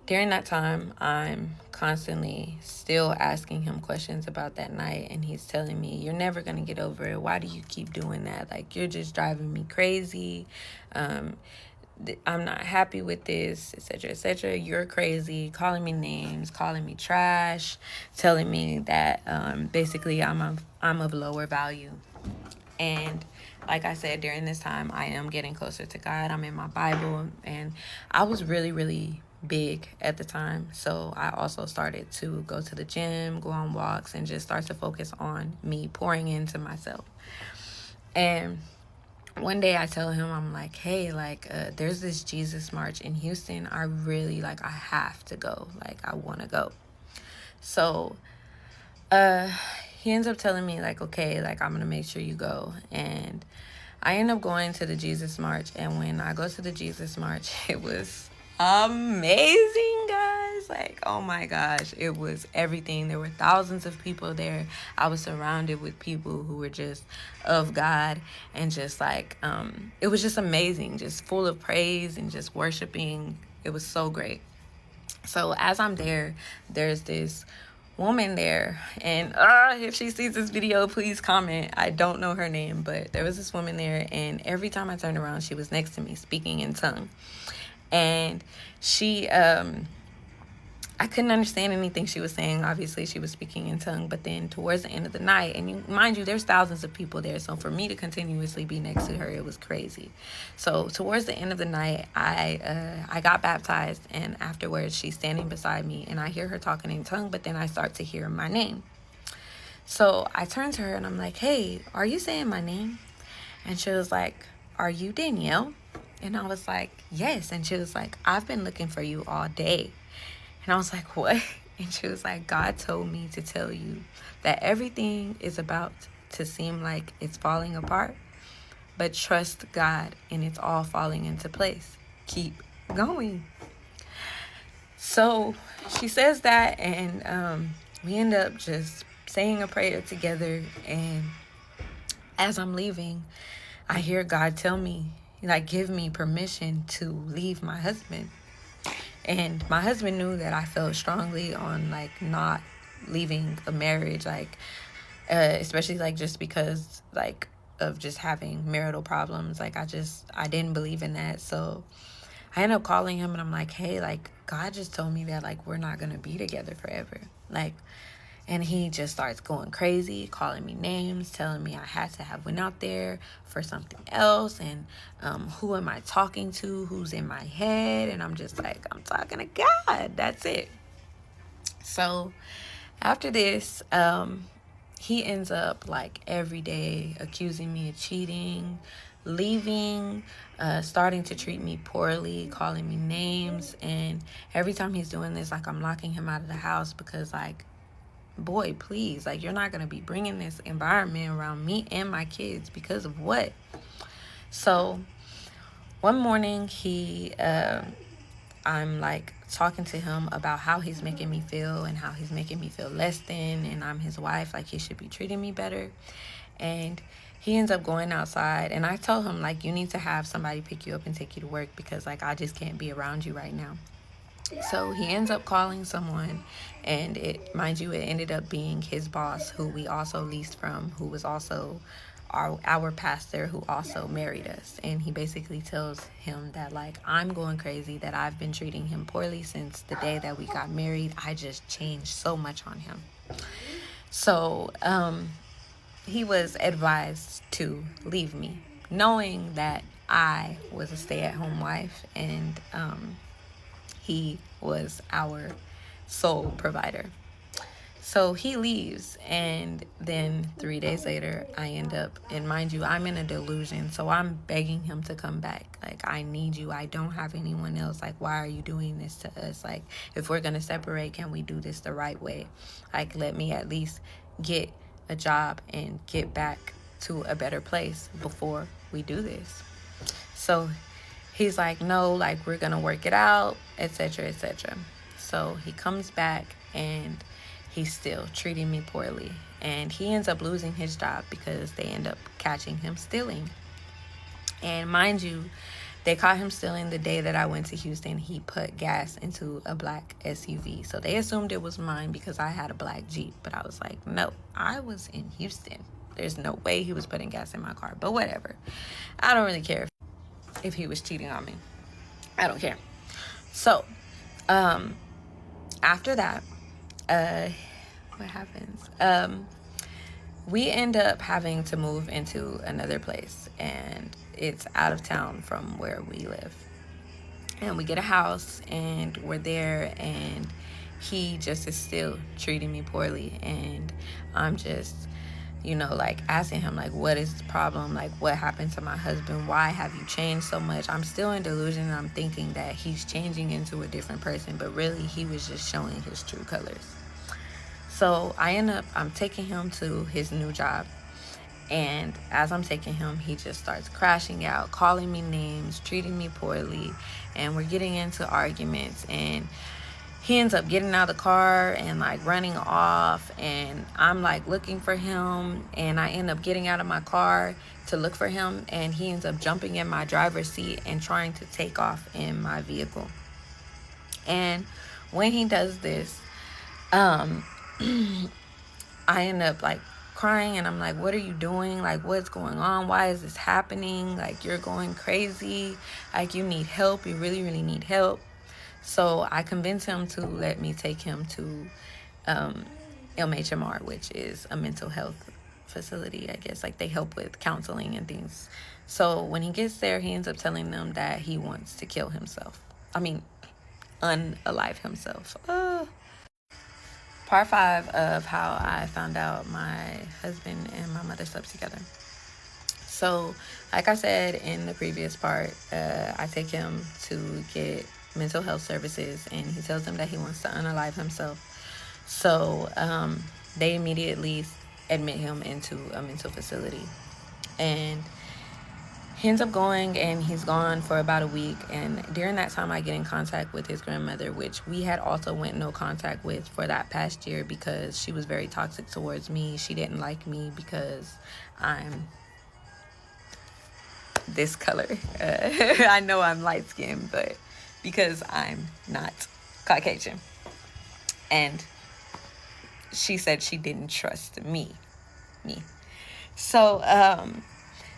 during that time, I'm constantly still asking him questions about that night, and he's telling me, you're never going to get over it. Why do you keep doing that? Like, you're just driving me crazy. I'm not happy with this, etc., etc. You're crazy, calling me names, calling me trash, telling me that basically I'm of lower value. And like I said, during this time, I am getting closer to God. I'm in my Bible, and I was really, really big at the time. So I also started to go to the gym, go on walks, and just start to focus on me pouring into myself. And one day I tell him, I'm like, hey, like, there's this Jesus March in Houston. I really, like, I have to go. Like, I want to go. So he ends up telling me, like, okay, like, I'm going to make sure you go. And I end up going to the Jesus March. And when I go to the Jesus March, it was amazing, guys. Like, oh my gosh, it was everything. There were thousands of people there. I was surrounded with people who were just of God, and just like it was just amazing, just full of praise and just worshiping. It was so great. So as I'm there, there's this woman there, and if she sees this video, please comment. I don't know her name, but there was this woman there, and every time I turned around, she was next to me speaking in tongue. And she, I couldn't understand anything she was saying. Obviously, she was speaking in tongue. But then towards the end of the night, and mind you, there's thousands of people there. So for me to continuously be next to her, it was crazy. So towards the end of the night, I got baptized. And afterwards, she's standing beside me. And I hear her talking in tongue. But then I start to hear my name. So I turn to her and I'm like, hey, are you saying my name? And she was like, are you Danielle? And I was like, yes. And she was like, I've been looking for you all day. And I was like, what? And she was like, God told me to tell you that everything is about to seem like it's falling apart, but trust God and it's all falling into place. Keep going. So she says that, and we end up just saying a prayer together. And as I'm leaving, I hear God tell me, like give me permission to leave my husband. And my husband knew that I felt strongly on like not leaving a marriage, like especially like just because like of just having marital problems. Like I didn't believe in that. So I ended up calling him and I'm like, hey, like God just told me that like we're not gonna be together forever. Like, and he just starts going crazy, calling me names, telling me I had to have went out there for something else, and who am I talking to? Who's in my head? And I'm just like, I'm talking to God. That's it. So after this, he ends up like every day accusing me of cheating, leaving, starting to treat me poorly, calling me names. And every time he's doing this, like I'm locking him out of the house because like, boy, please, like you're not going to be bringing this environment around me and my kids because of what? So one morning I'm like talking to him about how he's making me feel and how he's making me feel less than, and I'm his wife, like he should be treating me better. And he ends up going outside, and I told him like you need to have somebody pick you up and take you to work because like I just can't be around you right now. So he ends up calling someone, and it, mind you, it ended up being his boss, who we also leased from, who was also our pastor, who also married us. And he basically tells him that like I'm going crazy, that I've been treating him poorly since the day that we got married. I just changed so much on him. So he was advised to leave me, knowing that I was a stay-at-home wife, and he was our sole provider. So he leaves, and then 3 days later, I end up, and mind you, I'm in a delusion, so I'm begging him to come back. Like, I need you. I don't have anyone else. Like, why are you doing this to us? Like, if we're going to separate, can we do this the right way? Like, let me at least get a job and get back to a better place before we do this. So he's like, no, like we're gonna work it out, etc., etc. So he comes back and he's still treating me poorly, and he ends up losing his job because they end up catching him stealing. And mind you, they caught him stealing the day that I went to Houston. He put gas into a black SUV, so they assumed it was mine because I had a black Jeep. But I was like, no, I was in Houston. There's no way he was putting gas in my car. But whatever, I don't really care if he was cheating on me. I don't care. So, after that, what happens? We end up having to move into another place, and it's out of town from where we live. And we get a house, and we're there, and he just is still treating me poorly. And I'm just, like asking him, like, what is the problem? Like, what happened to my husband? Why have you changed so much? I'm still in delusion, and I'm thinking that he's changing into a different person, but really he was just showing his true colors. So I'm taking him to his new job. And as I'm taking him, he just starts crashing out, calling me names, treating me poorly. And we're getting into arguments. And he ends up getting out of the car and like running off. And I'm like looking for him. And I end up getting out of my car to look for him. And he ends up jumping in my driver's seat and trying to take off in my vehicle. And when he does this, I end up like crying, and I'm like, what are you doing? Like, what's going on? Why is this happening? Like, you're going crazy. Like, you need help. You really, really need help. So I convinced him to let me take him to MHMR, which is a mental health facility, I guess. Like, they help with counseling and things. So when he gets there, he ends up telling them that he wants to kill himself. I mean, unalive himself. Part 5 of how I found out my husband and my mother slept together. So, like I said in the previous part, I take him to get mental health services, and he tells them that he wants to unalive himself. So, they immediately admit him into a mental facility. And he ends up going, and he's gone for about a week. And during that time, I get in contact with his grandmother, which we had also went no contact with for that past year because she was very toxic towards me. She didn't like me because I'm this color. I know I'm light skinned, but because I'm not Caucasian. And she said she didn't trust me. So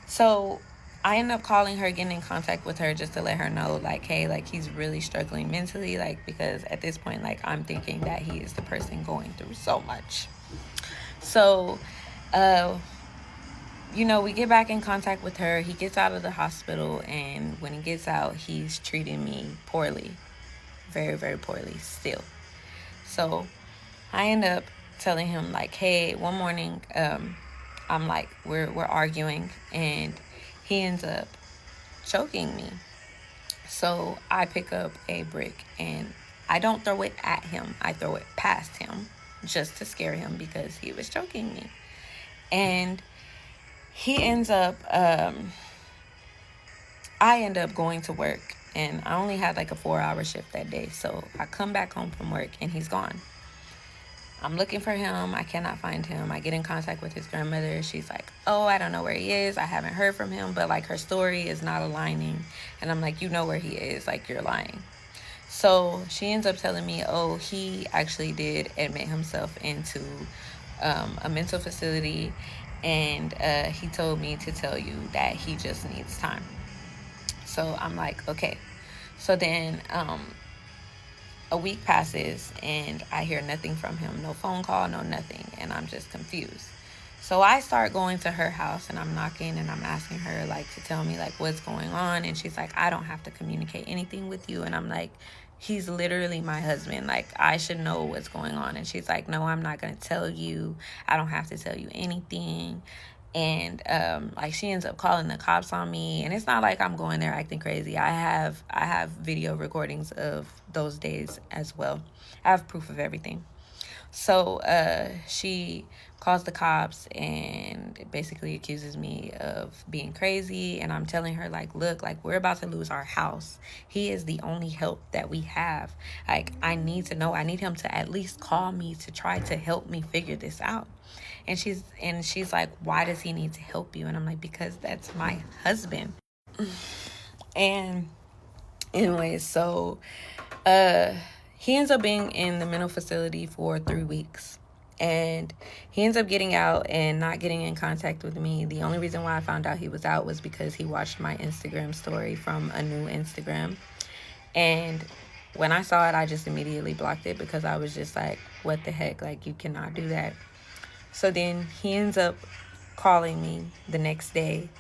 so I ended up calling her, getting in contact with her just to let her know, like, hey, like, he's really struggling mentally, like, because at this point, like, I'm thinking that he is the person going through so much. So we get back in contact with her. He gets out of the hospital, and when he gets out, he's treating me poorly, very, very poorly still. So I end up telling him, like, hey, one morning, I'm like, we're arguing, and he ends up choking me. So I pick up a brick, and I don't throw it at him. I throw it past him just to scare him because he was choking me. And he ends up, I end up going to work, and I only had like a 4-hour shift that day. So I come back home from work, and he's gone. I'm looking for him. I cannot find him. I get in contact with his grandmother. She's like, oh, I don't know where he is. I haven't heard from him, but like her story is not aligning. And I'm like, you know where he is. Like, you're lying. So she ends up telling me, oh, he actually did admit himself into a mental facility. And he told me to tell you that he just needs time. So I'm like, okay. So then a week passes, and I hear nothing from him. No phone call, no nothing. And I'm just confused. So I start going to her house, and I'm knocking, and I'm asking her, like, to tell me, like, what's going on. And she's like, I don't have to communicate anything with you. And I'm like, he's literally my husband. Like, I should know what's going on. And she's like, no, I'm not going to tell you. I don't have to tell you anything. And like, she ends up calling the cops on me, and it's not like I'm going there acting crazy. I have video recordings of those days as well. I have proof of everything. So she calls the cops and basically accuses me of being crazy. And I'm telling her, like, look, like, we're about to lose our house. He is the only help that we have. Like, I need to know. I need him to at least call me to try to help me figure this out. And she's like, why does he need to help you? And I'm like, because that's my husband. And anyways, so he ends up being in the mental facility for 3 weeks. And he ends up getting out and not getting in contact with me. The only reason why I found out he was out was because he watched my Instagram story from a new Instagram. And when I saw it, I just immediately blocked it because I was just like, what the heck? Like, you cannot do that. So then he ends up calling me the next day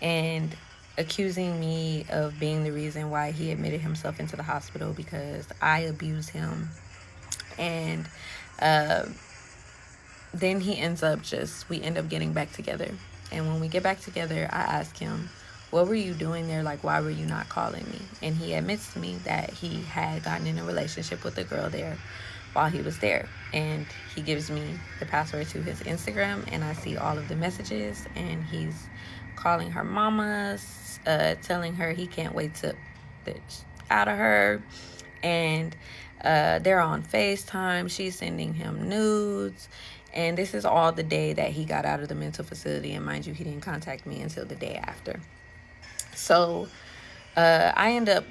and accusing me of being the reason why he admitted himself into the hospital because I abused him. And then he ends up we end up getting back together. And when we get back together, I ask him, what were you doing there? Like, why were you not calling me? And he admits to me that he had gotten in a relationship with a girl there while he was there. And he gives me the password to his Instagram, and I see all of the messages, and he's calling her mama, telling her he can't wait to bitch out of her. And they're on FaceTime. She's sending him nudes. And this is all the day that he got out of the mental facility. And mind you, he didn't contact me until the day after. So I end up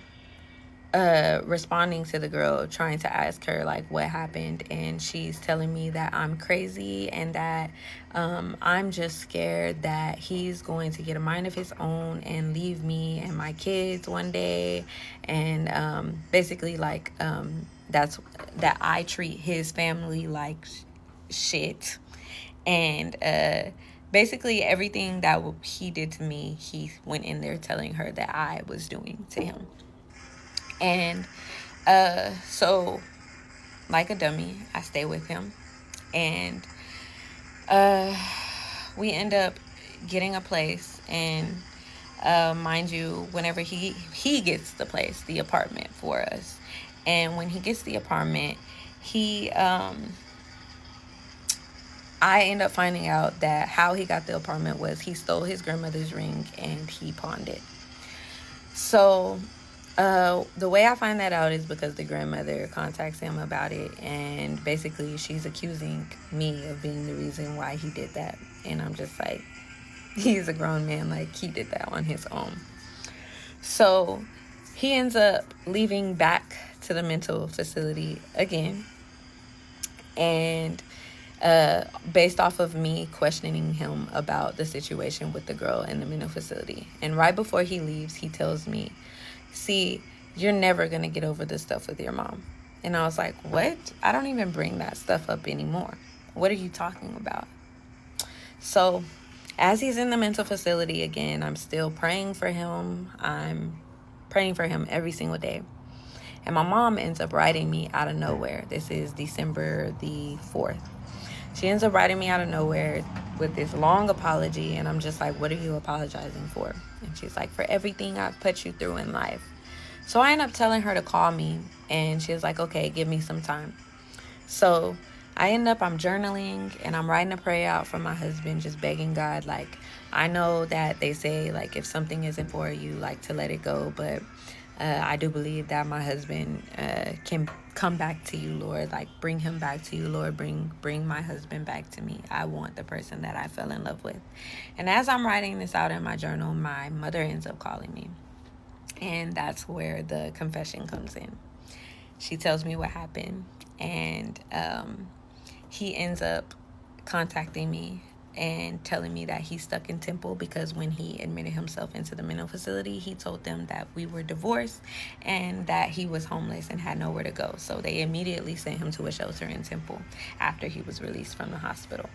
responding to the girl, trying to ask her, like, what happened. And she's telling me that I'm crazy and that I'm just scared that he's going to get a mind of his own and leave me and my kids one day. And basically, like, that I treat his family like shit. And basically everything that he did to me, he went in there telling her that I was doing to him. And so, like a dummy, I stay with him. And we end up getting a place. And mind you, whenever he gets the place, the apartment for us. And when he gets the apartment, I end up finding out that how he got the apartment was he stole his grandmother's ring and he pawned it. So the way I find that out is because the grandmother contacts him about it, and basically she's accusing me of being the reason why he did that. And I'm just like, He's a grown man. Like, he did that on his own. So he ends up leaving back to the mental facility again. And based off of me questioning him about the situation with the girl in the mental facility. And right before he leaves, he tells me, see, you're never going to get over this stuff with your mom. And I was like, what? I don't even bring that stuff up anymore. What are you talking about? So as he's in the mental facility again, I'm still praying for him. I'm praying for him every single day. And my mom ends up writing me out of nowhere. This is December the 4th. She ends up writing me out of nowhere with this long apology. And I'm just like, what are you apologizing for? And she's like, for everything I've put you through in life. So I end up telling her to call me. And she was like, okay, give me some time. So I'm journaling and I'm writing a prayer out for my husband, just begging God, like, I know that they say, like, if something isn't for you, like, to let it go. But I do believe that my husband can come back to you, Lord. Like, bring him back to you, Lord. Bring my husband back to me. I want the person that I fell in love with. And as I'm writing this out in my journal, my mother ends up calling me. And that's where the confession comes in. She tells me what happened. And he ends up contacting me and telling me that he's stuck in Temple because when he admitted himself into the mental facility, he told them that we were divorced and that he was homeless and had nowhere to go. So they immediately sent him to a shelter in Temple after he was released from the hospital.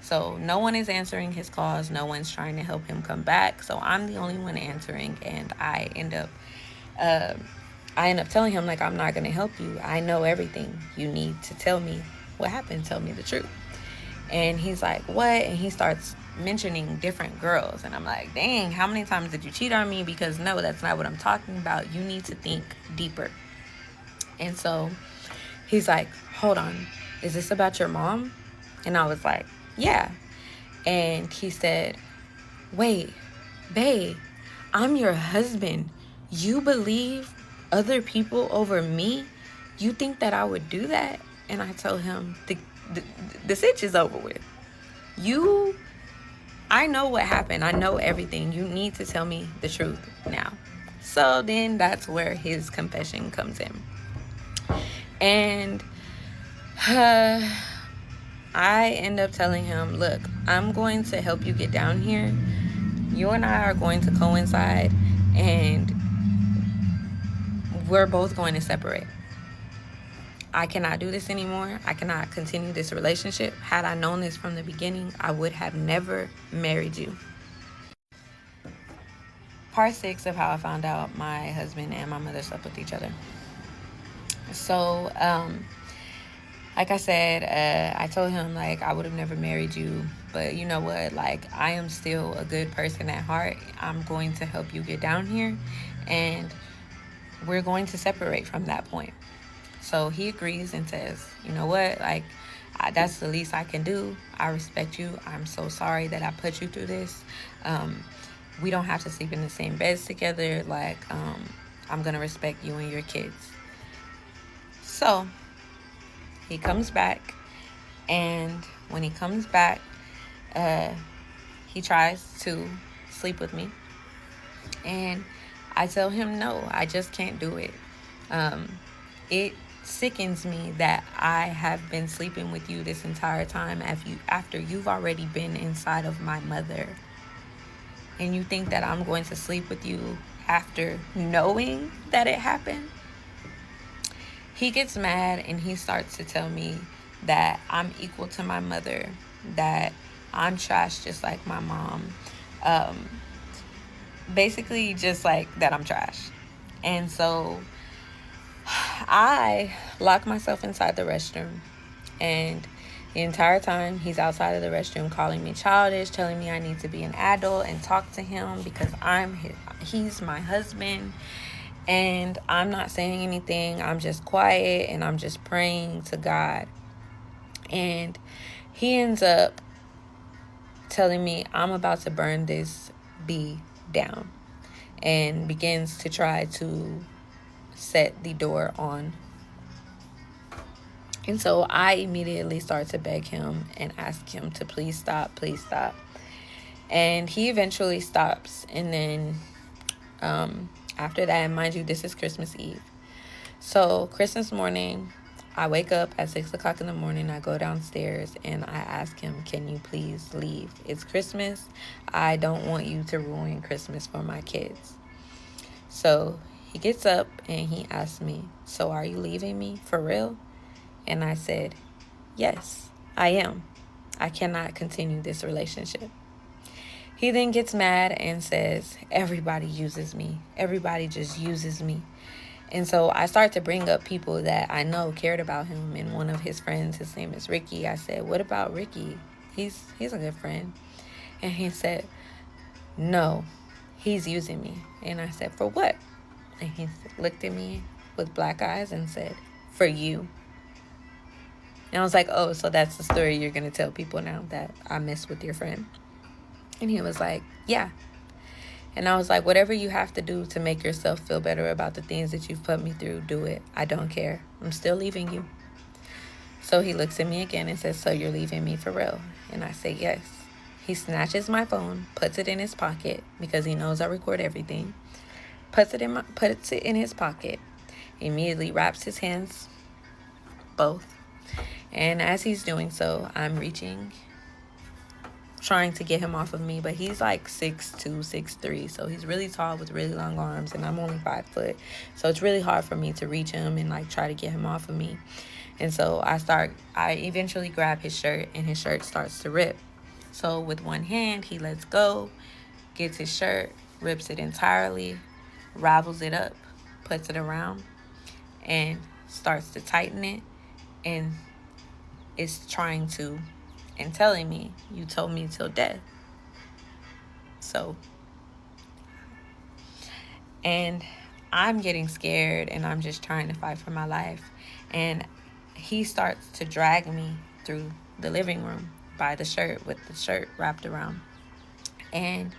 So no one is answering his calls. No one's trying to help him come back. So I'm the only one answering, and I end up telling him, like, I'm not going to help you. I know everything. You need to tell me what happened. Tell me the truth. And he's like, what? And he starts mentioning different girls. And I'm like, dang, how many times did you cheat on me? Because no, that's not what I'm talking about. You need to think deeper. And so he's like, hold on. Is this about your mom? And I was like, yeah. And he said, wait, babe, I'm your husband. You believe other people over me? You think that I would do that? And I told him, the sitch is over with. I know what happened. I know everything. You need to tell me the truth now. So then that's where his confession comes in. And I end up telling him, look, I'm going to help you get down here. You and I are going to coincide, and we're both going to separate. I cannot do this anymore. I cannot continue this relationship. Had I known this from the beginning, I would have never married you. Part 6 of how I found out my husband and my mother slept with each other. So, like I said, I told him, like, I would have never married you. But you know what? Like, I am still a good person at heart. I'm going to help you get down here. And we're going to separate from that point. So he agrees and says, you know what, like, that's the least I can do. I respect you. I'm so sorry that I put you through this. We don't have to sleep in the same beds together. Like, I'm going to respect you and your kids. So he comes back. And when he comes back, he tries to sleep with me. And I tell him, no, I just can't do it. It sickens me that I have been sleeping with you this entire time after you've already been inside of my mother. And you think that I'm going to sleep with you after knowing that it happened? He gets mad and he starts to tell me that I'm equal to my mother, that I'm trash just like my mom. Basically just like that I'm trash. And so I lock myself inside the restroom, and the entire time he's outside of the restroom calling me childish, telling me I need to be an adult and talk to him because he's my husband. And I'm not saying anything. I'm just quiet and I'm just praying to God. And he ends up telling me I'm about to burn this bee down and begins to try to set the door on. And so I immediately start to beg him and ask him to please stop, please stop. And he eventually stops. And then after that, mind you, this is Christmas Eve. So Christmas morning, I wake up at 6 o'clock in the morning. I go downstairs and I ask him, can you please leave? It's Christmas. I don't want you to ruin Christmas for my kids. So he gets up and he asks me, so are you leaving me for real? And I said, yes, I am. I cannot continue this relationship. He then gets mad and says, everybody uses me. Everybody just uses me. And so I start to bring up people that I know cared about him. And one of his friends, his name is Ricky. I said, what about Ricky? He's a good friend. And he said, no, he's using me. And I said, for what? And he looked at me with black eyes and said, for you. And I was like, oh, so that's the story you're going to tell people now, that I messed with your friend? And he was like, yeah. And I was like, whatever you have to do to make yourself feel better about the things that you've put me through, do it. I don't care. I'm still leaving you. So he looks at me again and says, so you're leaving me for real? And I say, yes. He snatches my phone, puts it in his pocket because he knows I record everything. Puts it in his pocket. Immediately wraps his hands, both. And as he's doing so, I'm reaching, trying to get him off of me, but he's like 6'2", 6'3", so he's really tall with really long arms, and I'm only 5 foot, so it's really hard for me to reach him and like try to get him off of me. And so I eventually grab his shirt, and his shirt starts to rip. So with one hand, he lets go, gets his shirt, rips it entirely, ravels it up, puts it around, and starts to tighten it, and is trying to, and telling me, you told me till death. So, and I'm getting scared, and I'm just trying to fight for my life. And he starts to drag me through the living room by the shirt, with the shirt wrapped around. And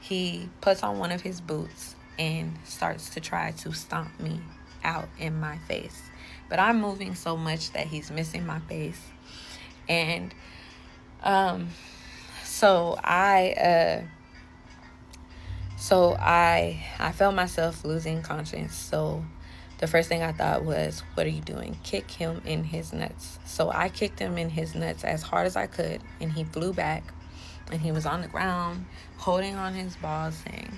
he puts on one of his boots and starts to try to stomp me out in my face. But I'm moving so much that he's missing my face. And so I felt myself losing conscience. So the first thing I thought was, what are you doing? Kick him in his nuts. So I kicked him in his nuts as hard as I could, and he flew back, and he was on the ground holding on his balls saying,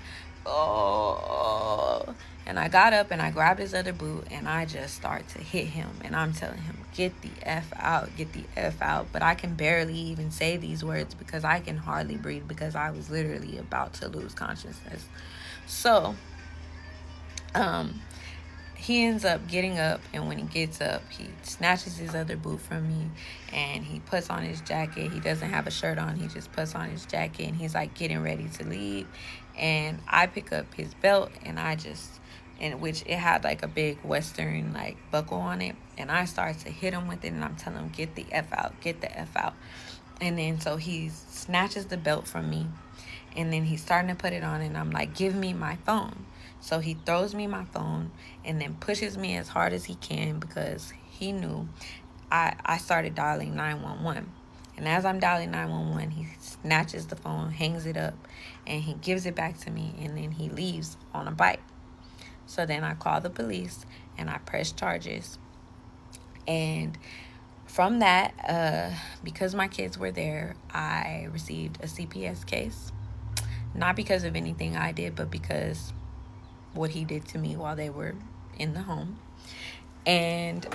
oh. And I got up and I grabbed his other boot, and I just started to hit him, and I'm telling him, get the F out, get the F out. But I can barely even say these words because I can hardly breathe, because I was literally about to lose consciousness. So he ends up getting up, and when he gets up, he snatches his other boot from me, and he puts on his jacket. He doesn't have a shirt on. He just puts on his jacket, and he's like getting ready to leave. And I pick up his belt, and which it had like a big Western like buckle on it, and I start to hit him with it, and I'm telling him, get the F out, get the F out. And then so he snatches the belt from me, and then he's starting to put it on, and I'm like, give me my phone. So he throws me my phone and then pushes me as hard as he can, because he knew I started dialing 911. And as I'm dialing 911, he snatches the phone, hangs it up, and he gives it back to me, and then he leaves on a bike. So then I call the police and I press charges. And from that, because my kids were there, I received a CPS case. Not because of anything I did, but because what he did to me while they were in the home. And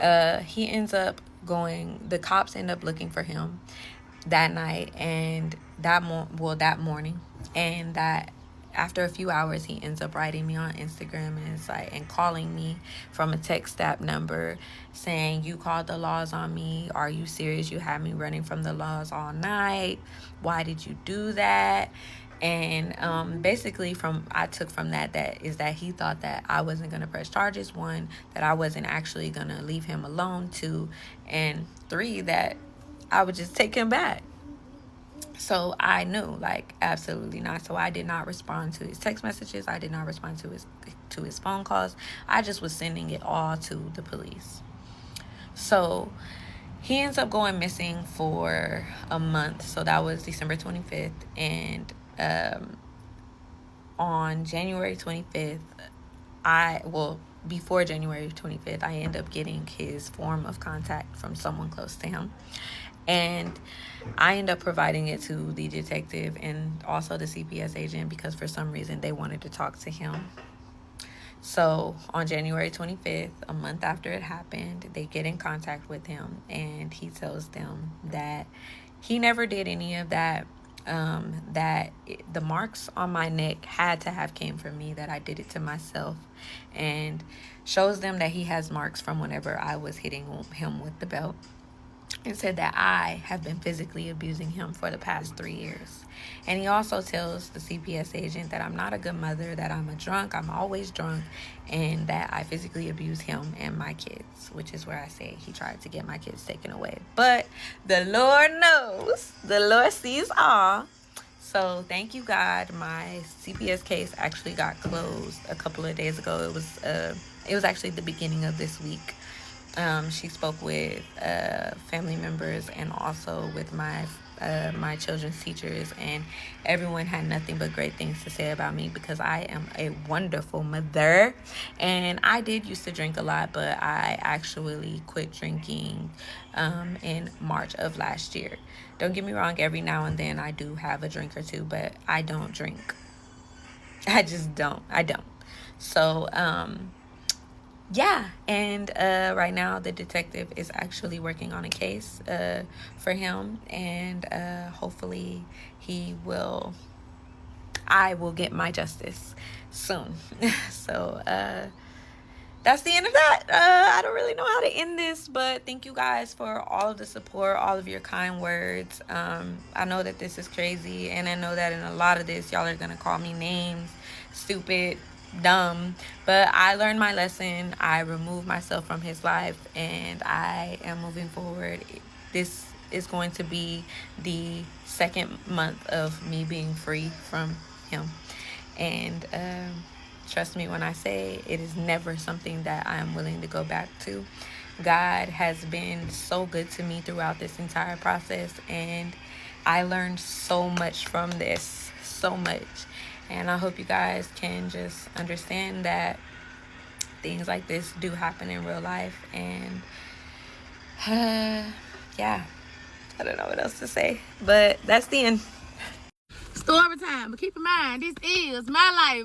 he ends up the cops end up looking for him that night, and that morning. And that after a few hours, he ends up writing me on Instagram, and calling me from a text app number saying, you called the laws on me. Are you serious? You had me running from the laws all night. Why did you do that? And basically I took from that he thought that I wasn't going to press charges. 1, that I wasn't actually going to leave him alone. 2, and 3, that I would just take him back. So I knew, like, absolutely not. So I did not respond to his text messages. I did not respond to his phone calls. I just was sending it all to the police. So he ends up going missing for a month. So that was December 25th. And on January 25th, before January 25th, I end up getting his form of contact from someone close to him. And I end up providing it to the detective and also the CPS agent because for some reason they wanted to talk to him. So on January 25th, a month after it happened, they get in contact with him and he tells them that he never did any of that. The marks on my neck had to have came from me, that I did it to myself, and shows them that he has marks from whenever I was hitting him with the belt, and said that I have been physically abusing him for the past 3 years. And he also tells the CPS agent that I'm not a good mother, that I'm a drunk, I'm always drunk, and that I physically abuse him and my kids, which is where I say he tried to get my kids taken away. But the Lord knows, the Lord sees all. So thank you, God. My CPS case actually got closed a couple of days ago. It was actually the beginning of this week. She spoke with family members and also with my children's teachers, and everyone had nothing but great things to say about me because I am a wonderful mother. And I did used to drink a lot, but I actually quit drinking in March of last year. Don't get me wrong, every now and then I do have a drink or two, but I don't drink. I just don't. So yeah, and right now the detective is actually working on a case for him, and hopefully I will get my justice soon. So that's the end of that. I don't really know how to end this, but thank you guys for all of the support, all of your kind words. I know that this is crazy, and I know that in a lot of this y'all are gonna call me names, stupid, dumb, but I learned my lesson. I removed myself from his life, and I am moving forward. This is going to be the second month of me being free from him, and trust me when I say it is never something that I am willing to go back to. God has been so good to me throughout this entire process, and I learned so much from this, so much. And I hope you guys can just understand that things like this do happen in real life. And yeah, I don't know what else to say, but that's the end. Story time. But keep in mind, this is my life.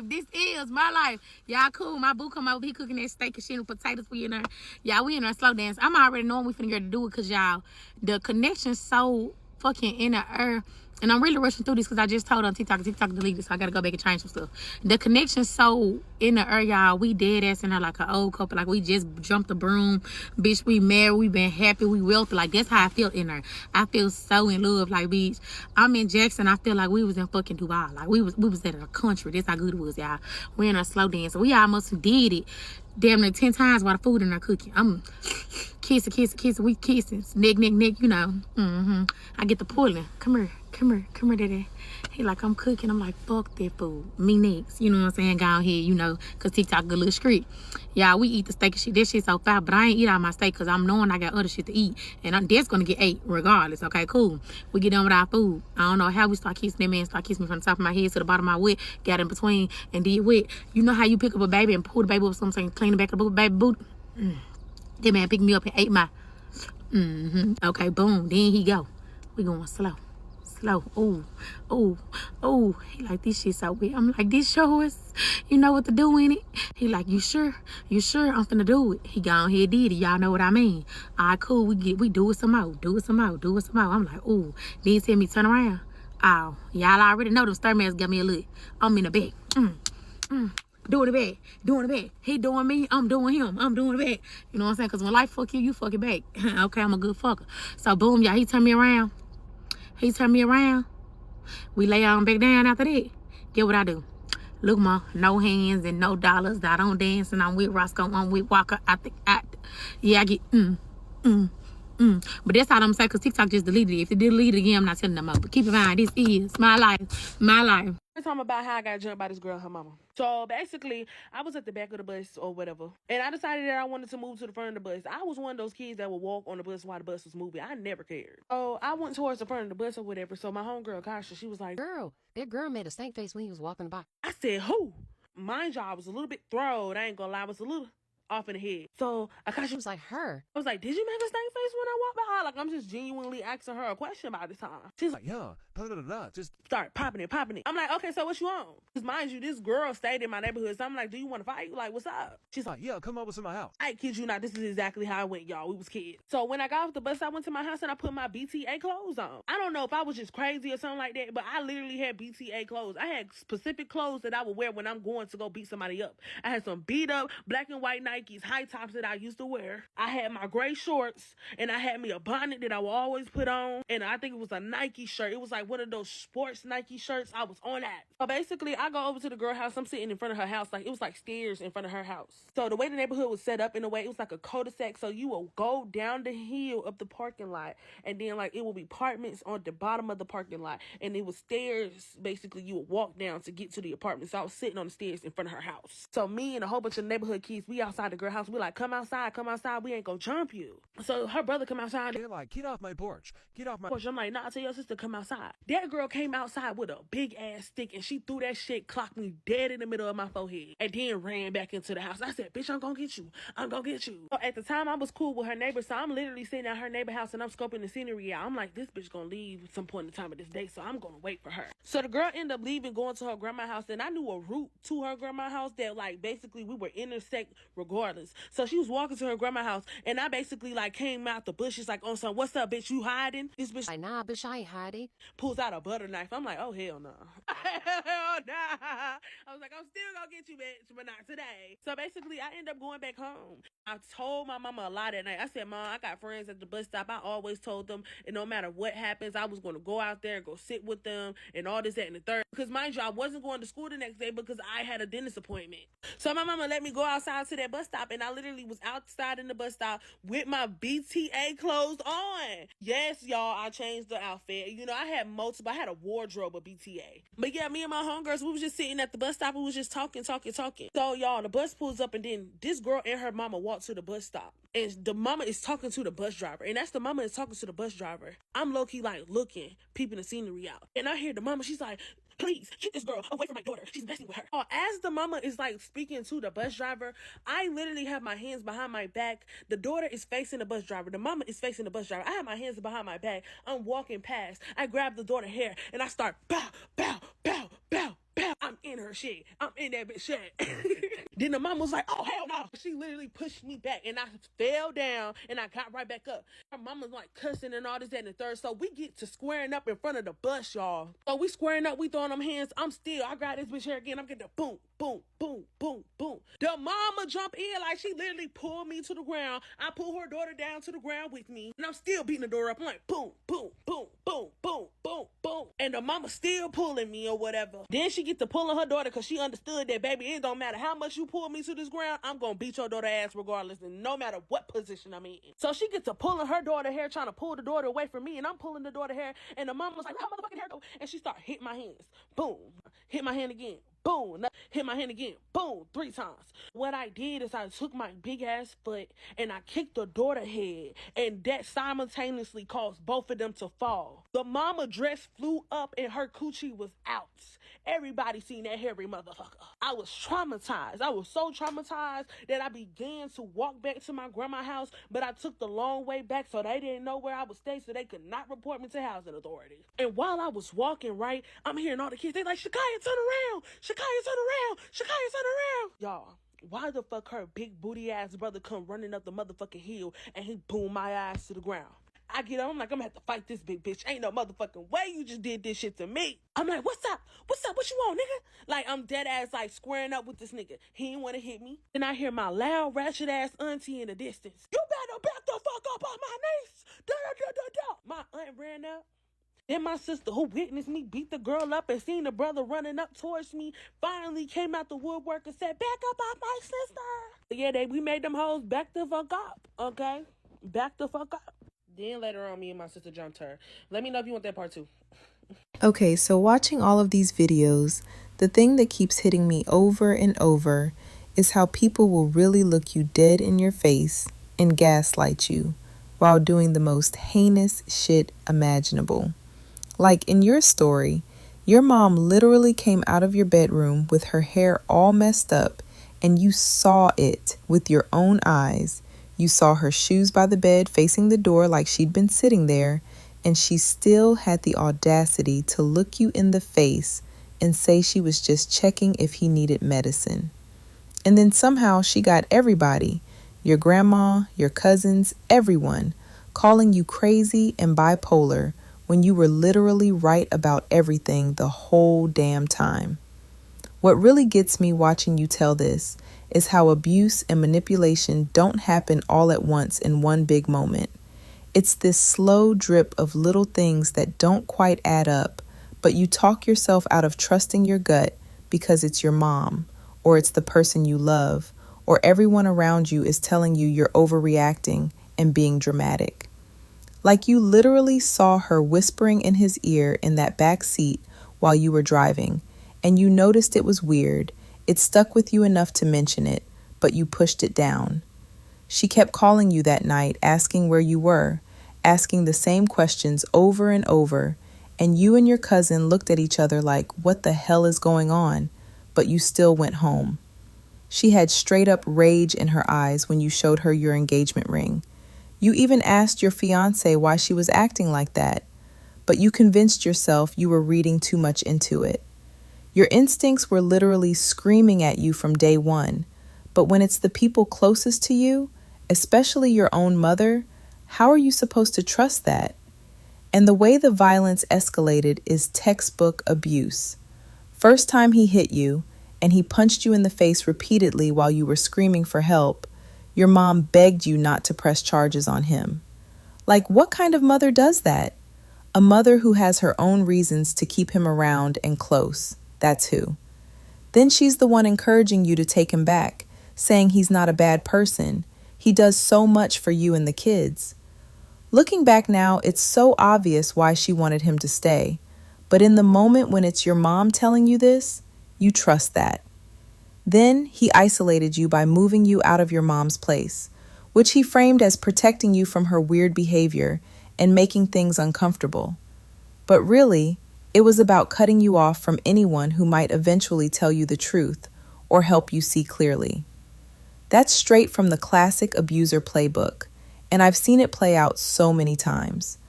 This is my life. Y'all cool. My boo come over, he cooking that steak and shit and potatoes for you in there. Y'all, we in there slow dance. I'm already knowing we finna get to do it because y'all, the connection's so fucking in the air. And I'm really rushing through this because I just told on TikTok deleted, so I gotta go back and change some stuff. The connection's so in the air, y'all. We dead ass in there like an old couple. Like we just jumped the broom. Bitch, we married, we been happy, we wealthy. Like that's how I feel in there. I feel so in love. Like bitch, I'm in Jackson. I feel like we was in fucking Dubai. Like we was at a country. That's how good it was, y'all. We in a slow dance. We almost did it damn near 10 times while the food in there cooking. I'm kissing. We kissing. Neck, you know. I get the pulling. Come here, daddy. He like, I'm cooking. I'm like, fuck that food. Me next. You know what I'm saying? Go ahead, you know, because TikTok good little street. Y'all, we eat the steak and shit. That shit so fire, but I ain't eat all my steak because I'm knowing I got other shit to eat. And that's going to get ate regardless. Okay, cool. We get done with our food. I don't know how we start kissing. That man start kissing me from the top of my head to the bottom of my wet. Got in between and did wet. You know how you pick up a baby and pull the baby up something, clean the back of the baby boot? That man picked me up and ate my... Okay, boom. Then he go. We going slow. Oh, he like, this shit so weird. I'm like, this shows, you know what to do in it. He like, you sure? I'm finna do it. He gone here, did it. Y'all know what I mean. All right, cool. We do it some more. I'm like, ooh. Then he tell me turn around. Oh, y'all already know them stir got me a look. I'm in the back. Doing the back. He doing me, I'm doing him. I'm doing the back. You know what I'm saying? Because when life fuck you, you fuck it back. Okay, I'm a good fucker. So boom, y'all, he turned me around. We lay on back down after that. Get what I do? Look, ma, no hands and no dollars. I don't dance and I'm with Roscoe. I'm with Walker. I get But that's all I'm saying because TikTok just deleted it. If it deleted it again, I'm not telling them more. But keep in mind, this is my life. Talking about how I got jumped by this girl and her mama. So basically, I was at the back of the bus or whatever, and I decided that I wanted to move to the front of the bus. I was one of those kids that would walk on the bus while the bus was moving. I never cared. So I went towards the front of the bus or whatever. So my homegirl, Kasha, she was like, "Girl, that girl made a stank face when he was walking by." I said, who? Mind you, I was a little bit throwed. I ain't gonna lie, I was a little off in the head. So Akasha was like, her. I was like, did you make a stank face when I walked by her? Like, I'm just genuinely asking her a question by this time. She's like, yeah, just start popping it. I'm like, okay, so what you want? Because mind you, this girl stayed in my neighborhood. So I'm like, do you want to fight? Like, what's up? She's like, yeah, come over to my house. I kid you not, this is exactly how it went, y'all. We was kids. So when I got off the bus, I went to my house and I put my BTA clothes on. I don't know if I was just crazy or something like that, but I literally had BTA clothes. I had specific clothes that I would wear when I'm going to go beat somebody up. I had some beat up black and white Nikes, high tops that I used to wear. I had my gray shorts and I had me a bonnet that I would always put on. And I think it was a Nike shirt. It was like one of those sports Nike shirts. I was on that. So basically, I go over to the girl house. I'm sitting in front of her house. Like, it was like stairs in front of her house. So the way the neighborhood was set up in a way, it was like a cul-de-sac. So you will go down the hill of the parking lot, and then like it will be apartments on the bottom of the parking lot, and it was stairs. Basically, you would walk down to get to the apartment. So I was sitting on the stairs in front of her house. So me and a whole bunch of neighborhood kids, we outside the girl house. We like, come outside. We ain't gonna jump you. So her brother come outside. They're like, get off my porch. I'm like, nah, tell your sister come outside. That girl came outside with a big ass stick, and she threw that shit, clocked me dead in the middle of my forehead, and then ran back into the house. I said, bitch, I'm gonna get you. So at the time, I was cool with her neighbor, so I'm literally sitting at her neighbor house and I'm scoping the scenery out. I'm like, this bitch gonna leave at some point in time of this day, so I'm gonna wait for her. So the girl ended up leaving, going to her grandma's house, and I knew a route to her grandma's house that like basically we were intersect regardless. So she was walking to her grandma's house, and I basically like came out the bushes like on some, what's up, bitch, you hiding? This bitch Like, nah, bitch, I ain't hiding. pulls out a butter knife. I'm like, oh hell no. Hell nah. I was like, I'm still gonna get you, bitch, but not today. So basically I end up going back home. I told my mama a lot that night. I said, Mom, I got friends at the bus stop. I always told them, and no matter what happens, I was going to go out there and go sit with them and all this, that, and the third. Because mind you, I wasn't going to school the next day because I had a dentist appointment. So my mama let me go outside to that bus stop, and I literally was outside in the bus stop with my BTA clothes on. Yes, y'all, I changed the outfit. You know, I had multiple. I had a wardrobe of BTA. But yeah, me and my homegirls, we was just sitting at the bus stop. We was just talking. So y'all, the bus pulls up, and then this girl and her mama walk to the bus stop, and the mama is talking to the bus driver, and that's the mama is talking to the bus driver. I'm low-key like looking, peeping the scenery out, and I hear the mama, she's like, please keep this girl away from my daughter, she's messing with her. As the mama is like speaking to the bus driver, I literally have my hands behind my back. The daughter is facing the bus driver, the mama is facing the bus driver. I have my hands behind my back. I'm walking past, I grab the daughter hair and I start bow, bow, bow, bow. I'm in her shit. I'm in that bitch shit. Then the mom was like, oh, hell no. She literally pushed me back and I fell down and I got right back up. Her mom was like cussing and all this, that, and the third. So we get to squaring up in front of the bus, y'all. So we squaring up, we throwing them hands. I grab this bitch hair again. I'm getting the boom, boom, boom, boom, boom. The mama jump in like she literally pulled me to the ground. I pull her daughter down to the ground with me. And I'm still beating the door up. I'm like, boom, boom, boom, boom, boom, boom, boom. And the mama still pulling me or whatever. Then she get to pulling her daughter because she understood that, baby, it don't matter how much you pull me to this ground, I'm going to beat your daughter ass regardless, and no matter what position I'm in. So she gets to pulling her daughter hair, trying to pull the daughter away from me, and I'm pulling the daughter hair, and the mom was like, how motherfucking hair go? And she started hitting my hands. Boom. Hit my hand again. Boom. Hit my hand again. Boom. 3 times. What I did is I took my big ass foot and I kicked the daughter head, and that simultaneously caused both of them to fall. The mama dress flew up and her coochie was out. Everybody seen that hairy motherfucker. I was traumatized. I was so traumatized that I began to walk back to my grandma's house, but I took the long way back so they didn't know where I would stay, so they could not report me to housing authority. And while I was walking, right, I'm hearing all the kids, they like, Shakaya, turn around. Shakaya, turn around. Shakaya, turn around. Y'all, why the fuck her big booty ass brother come running up the motherfucking hill and he boomed my ass to the ground? I get up, I'm like, I'm gonna have to fight this big bitch. Ain't no motherfucking way you just did this shit to me. I'm like, what's up? What's up? What you want, nigga? Like, I'm dead ass like squaring up with this nigga. He ain't want to hit me. Then I hear my loud ratchet ass auntie in the distance. You better back the fuck up on my niece. Da, da, da, da. My aunt ran up. Then my sister, who witnessed me beat the girl up and seen the brother running up towards me, finally came out the woodwork and said, back up off my sister. Yeah, we made them hoes back the fuck up, okay? Back the fuck up. Then later on, me and my sister jumped her. Let me know if you want that part 2. Okay, so watching all of these videos, the thing that keeps hitting me over and over is how people will really look you dead in your face and gaslight you while doing the most heinous shit imaginable. Like in your story, your mom literally came out of your bedroom with her hair all messed up, and you saw it with your own eyes. You saw her shoes by the bed facing the door like she'd been sitting there, and she still had the audacity to look you in the face and say she was just checking if he needed medicine. And then somehow she got everybody, your grandma, your cousins, everyone, calling you crazy and bipolar when you were literally right about everything the whole damn time. What really gets me watching you tell this is how abuse and manipulation don't happen all at once in one big moment. It's this slow drip of little things that don't quite add up, but you talk yourself out of trusting your gut because it's your mom, or it's the person you love, or everyone around you is telling you you're overreacting and being dramatic. Like you literally saw her whispering in his ear in that back seat while you were driving, and you noticed it was weird. It stuck with you enough to mention it, but you pushed it down. She kept calling you that night, asking where you were, asking the same questions over and over, and you and your cousin looked at each other like, what the hell is going on? But you still went home. She had straight up rage in her eyes when you showed her your engagement ring. You even asked your fiance why she was acting like that, but you convinced yourself you were reading too much into it. Your instincts were literally screaming at you from day one, but when it's the people closest to you, especially your own mother, how are you supposed to trust that? And the way the violence escalated is textbook abuse. First time he hit you, and he punched you in the face repeatedly while you were screaming for help, your mom begged you not to press charges on him. Like, what kind of mother does that? A mother who has her own reasons to keep him around and close. That's who. Then she's the one encouraging you to take him back, saying he's not a bad person. He does so much for you and the kids. Looking back now, it's so obvious why she wanted him to stay. But in the moment when it's your mom telling you this, you trust that. Then he isolated you by moving you out of your mom's place, which he framed as protecting you from her weird behavior and making things uncomfortable. But really, it was about cutting you off from anyone who might eventually tell you the truth or help you see clearly. That's straight from the classic abuser playbook, and I've seen it play out so many times.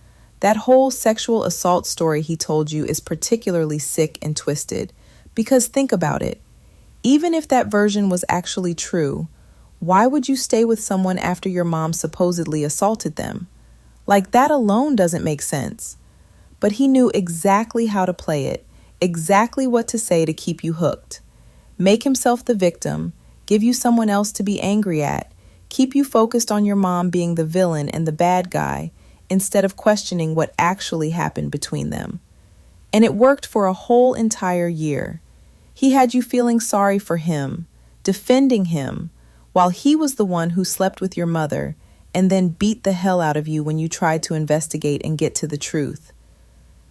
That whole sexual assault story he told you is particularly sick and twisted, because think about it. Even if that version was actually true, why would you stay with someone after your mom supposedly assaulted them? Like, that alone doesn't make sense. But he knew exactly how to play it, exactly what to say to keep you hooked. Make himself the victim, give you someone else to be angry at, keep you focused on your mom being the villain and the bad guy, instead of questioning what actually happened between them. And it worked for a whole entire year. He had you feeling sorry for him, defending him, while he was the one who slept with your mother and then beat the hell out of you when you tried to investigate and get to the truth.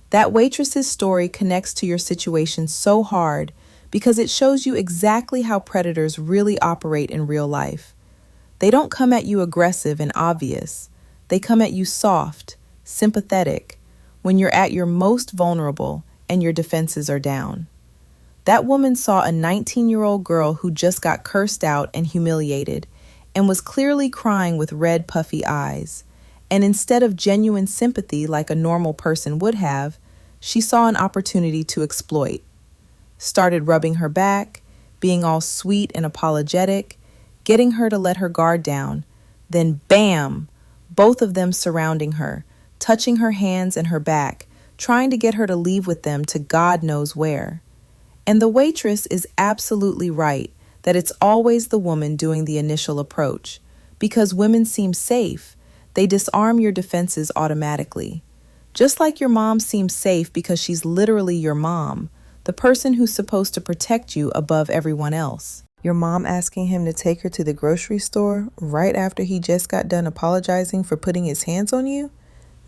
That waitress's story connects to your situation so hard because it shows you exactly how predators really operate in real life. They don't come at you aggressive and obvious. They come at you soft, sympathetic, when you're at your most vulnerable and your defenses are down. That woman saw a 19-year-old girl who just got cursed out and humiliated and was clearly crying with red, puffy eyes. And instead of genuine sympathy like a normal person would have, she saw an opportunity to exploit. Started rubbing her back, being all sweet and apologetic, getting her to let her guard down. Then bam! Both of them surrounding her, touching her hands and her back, trying to get her to leave with them to God knows where. And the waitress is absolutely right that it's always the woman doing the initial approach, because women seem safe. They disarm your defenses automatically. Just like your mom seems safe because she's literally your mom, the person who's supposed to protect you above everyone else. Your mom asking him to take her to the grocery store right after he just got done apologizing for putting his hands on you?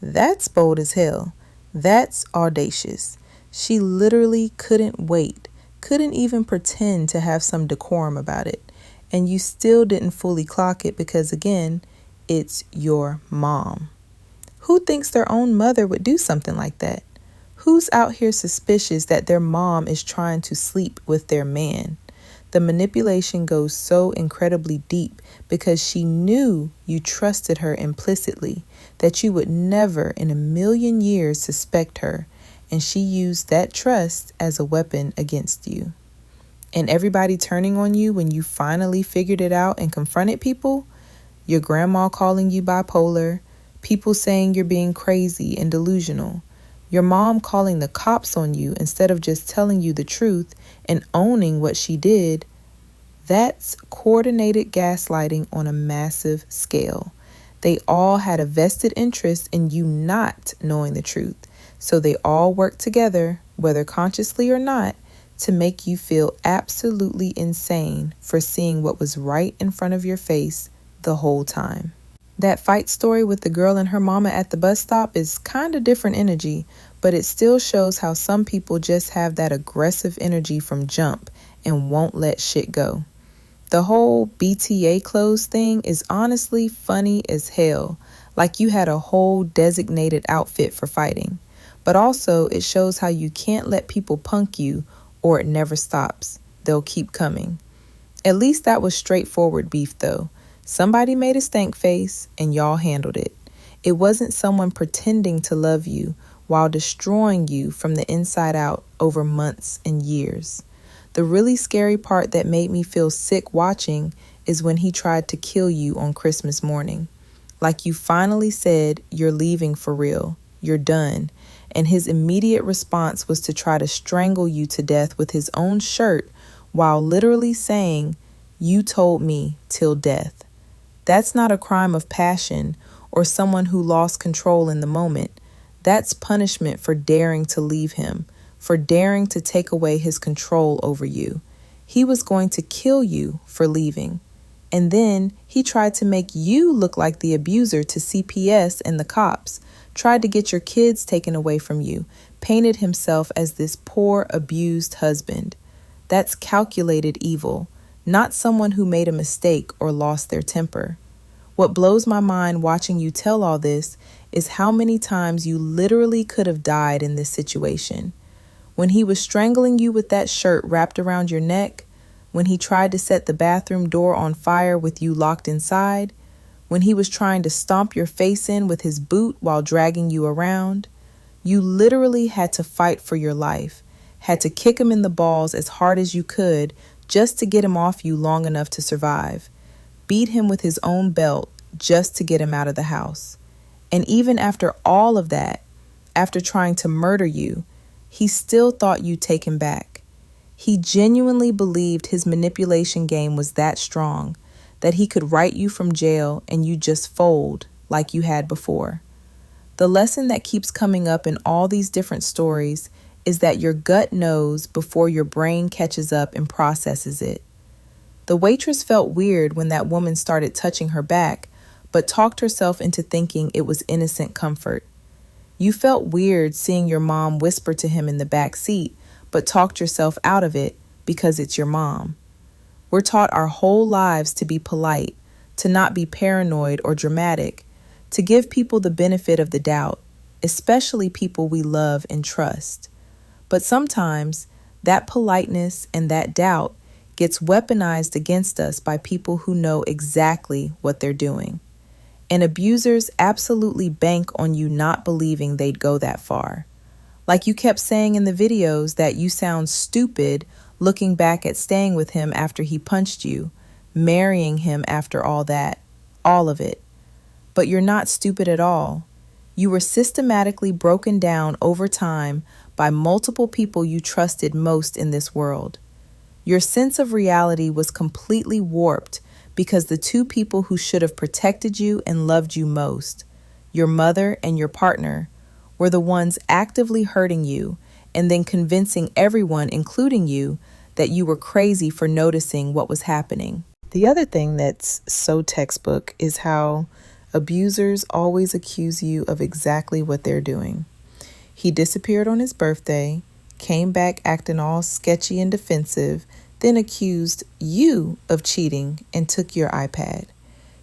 That's bold as hell. That's audacious. She literally couldn't wait, couldn't even pretend to have some decorum about it. And you still didn't fully clock it because, again, it's your mom. Who thinks their own mother would do something like that? Who's out here suspicious that their mom is trying to sleep with their man? The manipulation goes so incredibly deep because she knew you trusted her implicitly, that you would never in a million years suspect her, and she used that trust as a weapon against you. And everybody turning on you when you finally figured it out and confronted people, your grandma calling you bipolar, people saying you're being crazy and delusional, your mom calling the cops on you instead of just telling you the truth and owning what she did. That's coordinated gaslighting on a massive scale. They all had a vested interest in you not knowing the truth, so they all worked together, whether consciously or not, to make you feel absolutely insane for seeing what was right in front of your face the whole time. That fight story with the girl and her mama at the bus stop is kind of different energy, but it still shows how some people just have that aggressive energy from jump and won't let shit go. The whole BTA clothes thing is honestly funny as hell, like you had a whole designated outfit for fighting. But also it shows how you can't let people punk you or it never stops. They'll keep coming. At least that was straightforward beef though. Somebody made a stank face and y'all handled it. It wasn't someone pretending to love you while destroying you from the inside out over months and years. The really scary part that made me feel sick watching is when he tried to kill you on Christmas morning. Like you finally said, you're leaving for real, you're done. And his immediate response was to try to strangle you to death with his own shirt while literally saying, "You told me till death." That's not a crime of passion or someone who lost control in the moment. That's punishment for daring to leave him, for daring to take away his control over you. He was going to kill you for leaving. And then he tried to make you look like the abuser to CPS and the cops, tried to get your kids taken away from you, painted himself as this poor, abused husband. That's calculated evil, not someone who made a mistake or lost their temper. What blows my mind watching you tell all this is how many times you literally could have died in this situation. When he was strangling you with that shirt wrapped around your neck, when he tried to set the bathroom door on fire with you locked inside, when he was trying to stomp your face in with his boot while dragging you around, you literally had to fight for your life, had to kick him in the balls as hard as you could just to get him off you long enough to survive, beat him with his own belt just to get him out of the house. And even after all of that, after trying to murder you, he still thought you'd take him back. He genuinely believed his manipulation game was that strong, that he could write you from jail and you just fold like you had before. The lesson that keeps coming up in all these different stories is that your gut knows before your brain catches up and processes it. The waitress felt weird when that woman started touching her back, but talked herself into thinking it was innocent comfort. You felt weird seeing your mom whisper to him in the back seat, but talked yourself out of it because it's your mom. We're taught our whole lives to be polite, to not be paranoid or dramatic, to give people the benefit of the doubt, especially people we love and trust. But sometimes that politeness and that doubt gets weaponized against us by people who know exactly what they're doing. And abusers absolutely bank on you not believing they'd go that far. Like you kept saying in the videos that you sound stupid looking back at staying with him after he punched you, marrying him after all that, all of it. But you're not stupid at all. You were systematically broken down over time by multiple people you trusted most in this world. Your sense of reality was completely warped because the two people who should have protected you and loved you most, your mother and your partner, were the ones actively hurting you and then convincing everyone, including you, that you were crazy for noticing what was happening. The other thing that's so textbook is how abusers always accuse you of exactly what they're doing. He disappeared on his birthday, came back acting all sketchy and defensive, then accused you of cheating and took your iPad.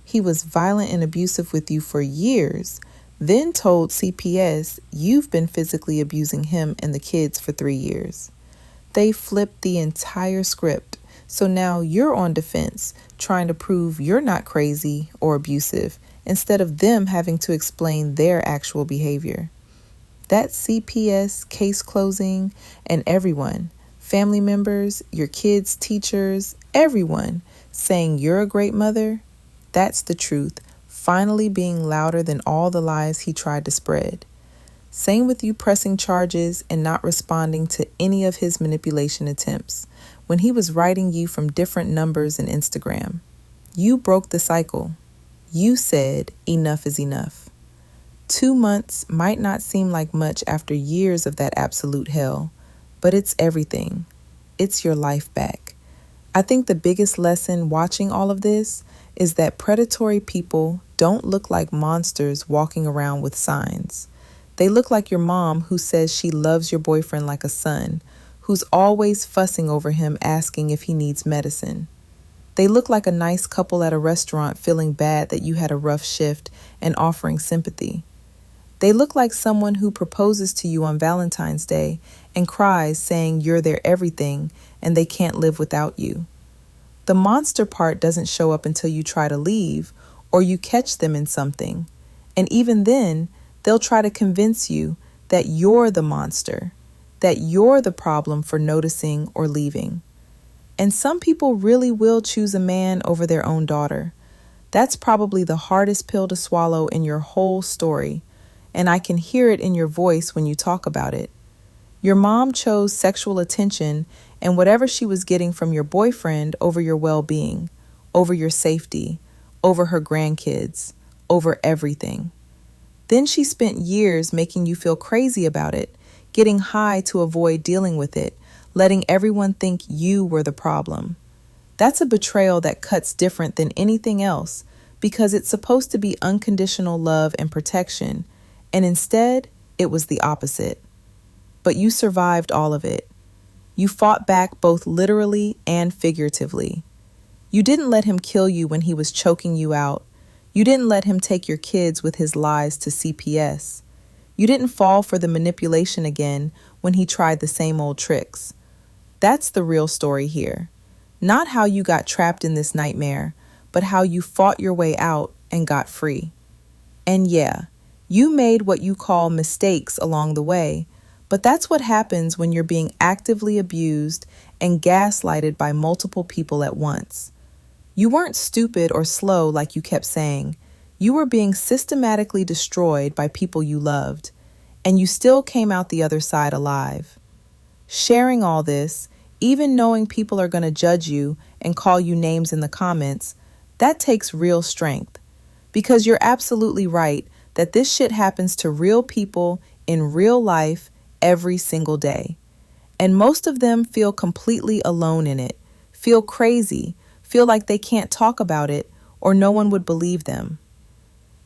He was violent and abusive with you for years, then told CPS you've been physically abusing him and the kids for 3 years. They flipped the entire script, so now you're on defense, trying to prove you're not crazy or abusive, instead of them having to explain their actual behavior. That CPS case closing, and everyone, family members, your kids, teachers, everyone saying you're a great mother, that's the truth, finally being louder than all the lies he tried to spread. Same with you pressing charges and not responding to any of his manipulation attempts when he was writing you from different numbers in Instagram. You broke the cycle. You said enough is enough. 2 months might not seem like much after years of that absolute hell, but it's everything. It's your life back. I think the biggest lesson watching all of this is that predatory people don't look like monsters walking around with signs. They look like your mom who says she loves your boyfriend like a son, who's always fussing over him asking if he needs medicine. They look like a nice couple at a restaurant feeling bad that you had a rough shift and offering sympathy. They look like someone who proposes to you on Valentine's Day and cries saying you're their everything and they can't live without you. The monster part doesn't show up until you try to leave or you catch them in something. And even then, they'll try to convince you that you're the monster, that you're the problem for noticing or leaving. And some people really will choose a man over their own daughter. That's probably the hardest pill to swallow in your whole story, and I can hear it in your voice when you talk about it. Your mom chose sexual attention and whatever she was getting from your boyfriend over your well-being, over your safety, over her grandkids, over everything. Then she spent years making you feel crazy about it, getting high to avoid dealing with it, letting everyone think you were the problem. That's a betrayal that cuts different than anything else because it's supposed to be unconditional love and protection, and instead, it was the opposite. But you survived all of it. You fought back both literally and figuratively. You didn't let him kill you when he was choking you out. You didn't let him take your kids with his lies to CPS. You didn't fall for the manipulation again when he tried the same old tricks. That's the real story here. Not how you got trapped in this nightmare, but how you fought your way out and got free. And yeah, you made what you call mistakes along the way, but that's what happens when you're being actively abused and gaslighted by multiple people at once. You weren't stupid or slow like you kept saying. You were being systematically destroyed by people you loved, and you still came out the other side alive. Sharing all this, even knowing people are going to judge you and call you names in the comments, that takes real strength. Because you're absolutely right that this shit happens to real people in real life every single day. And most of them feel completely alone in it, feel crazy, feel like they can't talk about it or no one would believe them.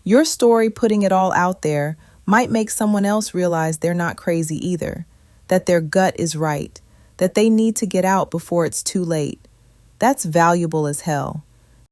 Your story putting it all out there might make someone else realize they're not crazy either, that their gut is right, that they need to get out before it's too late. That's valuable as hell.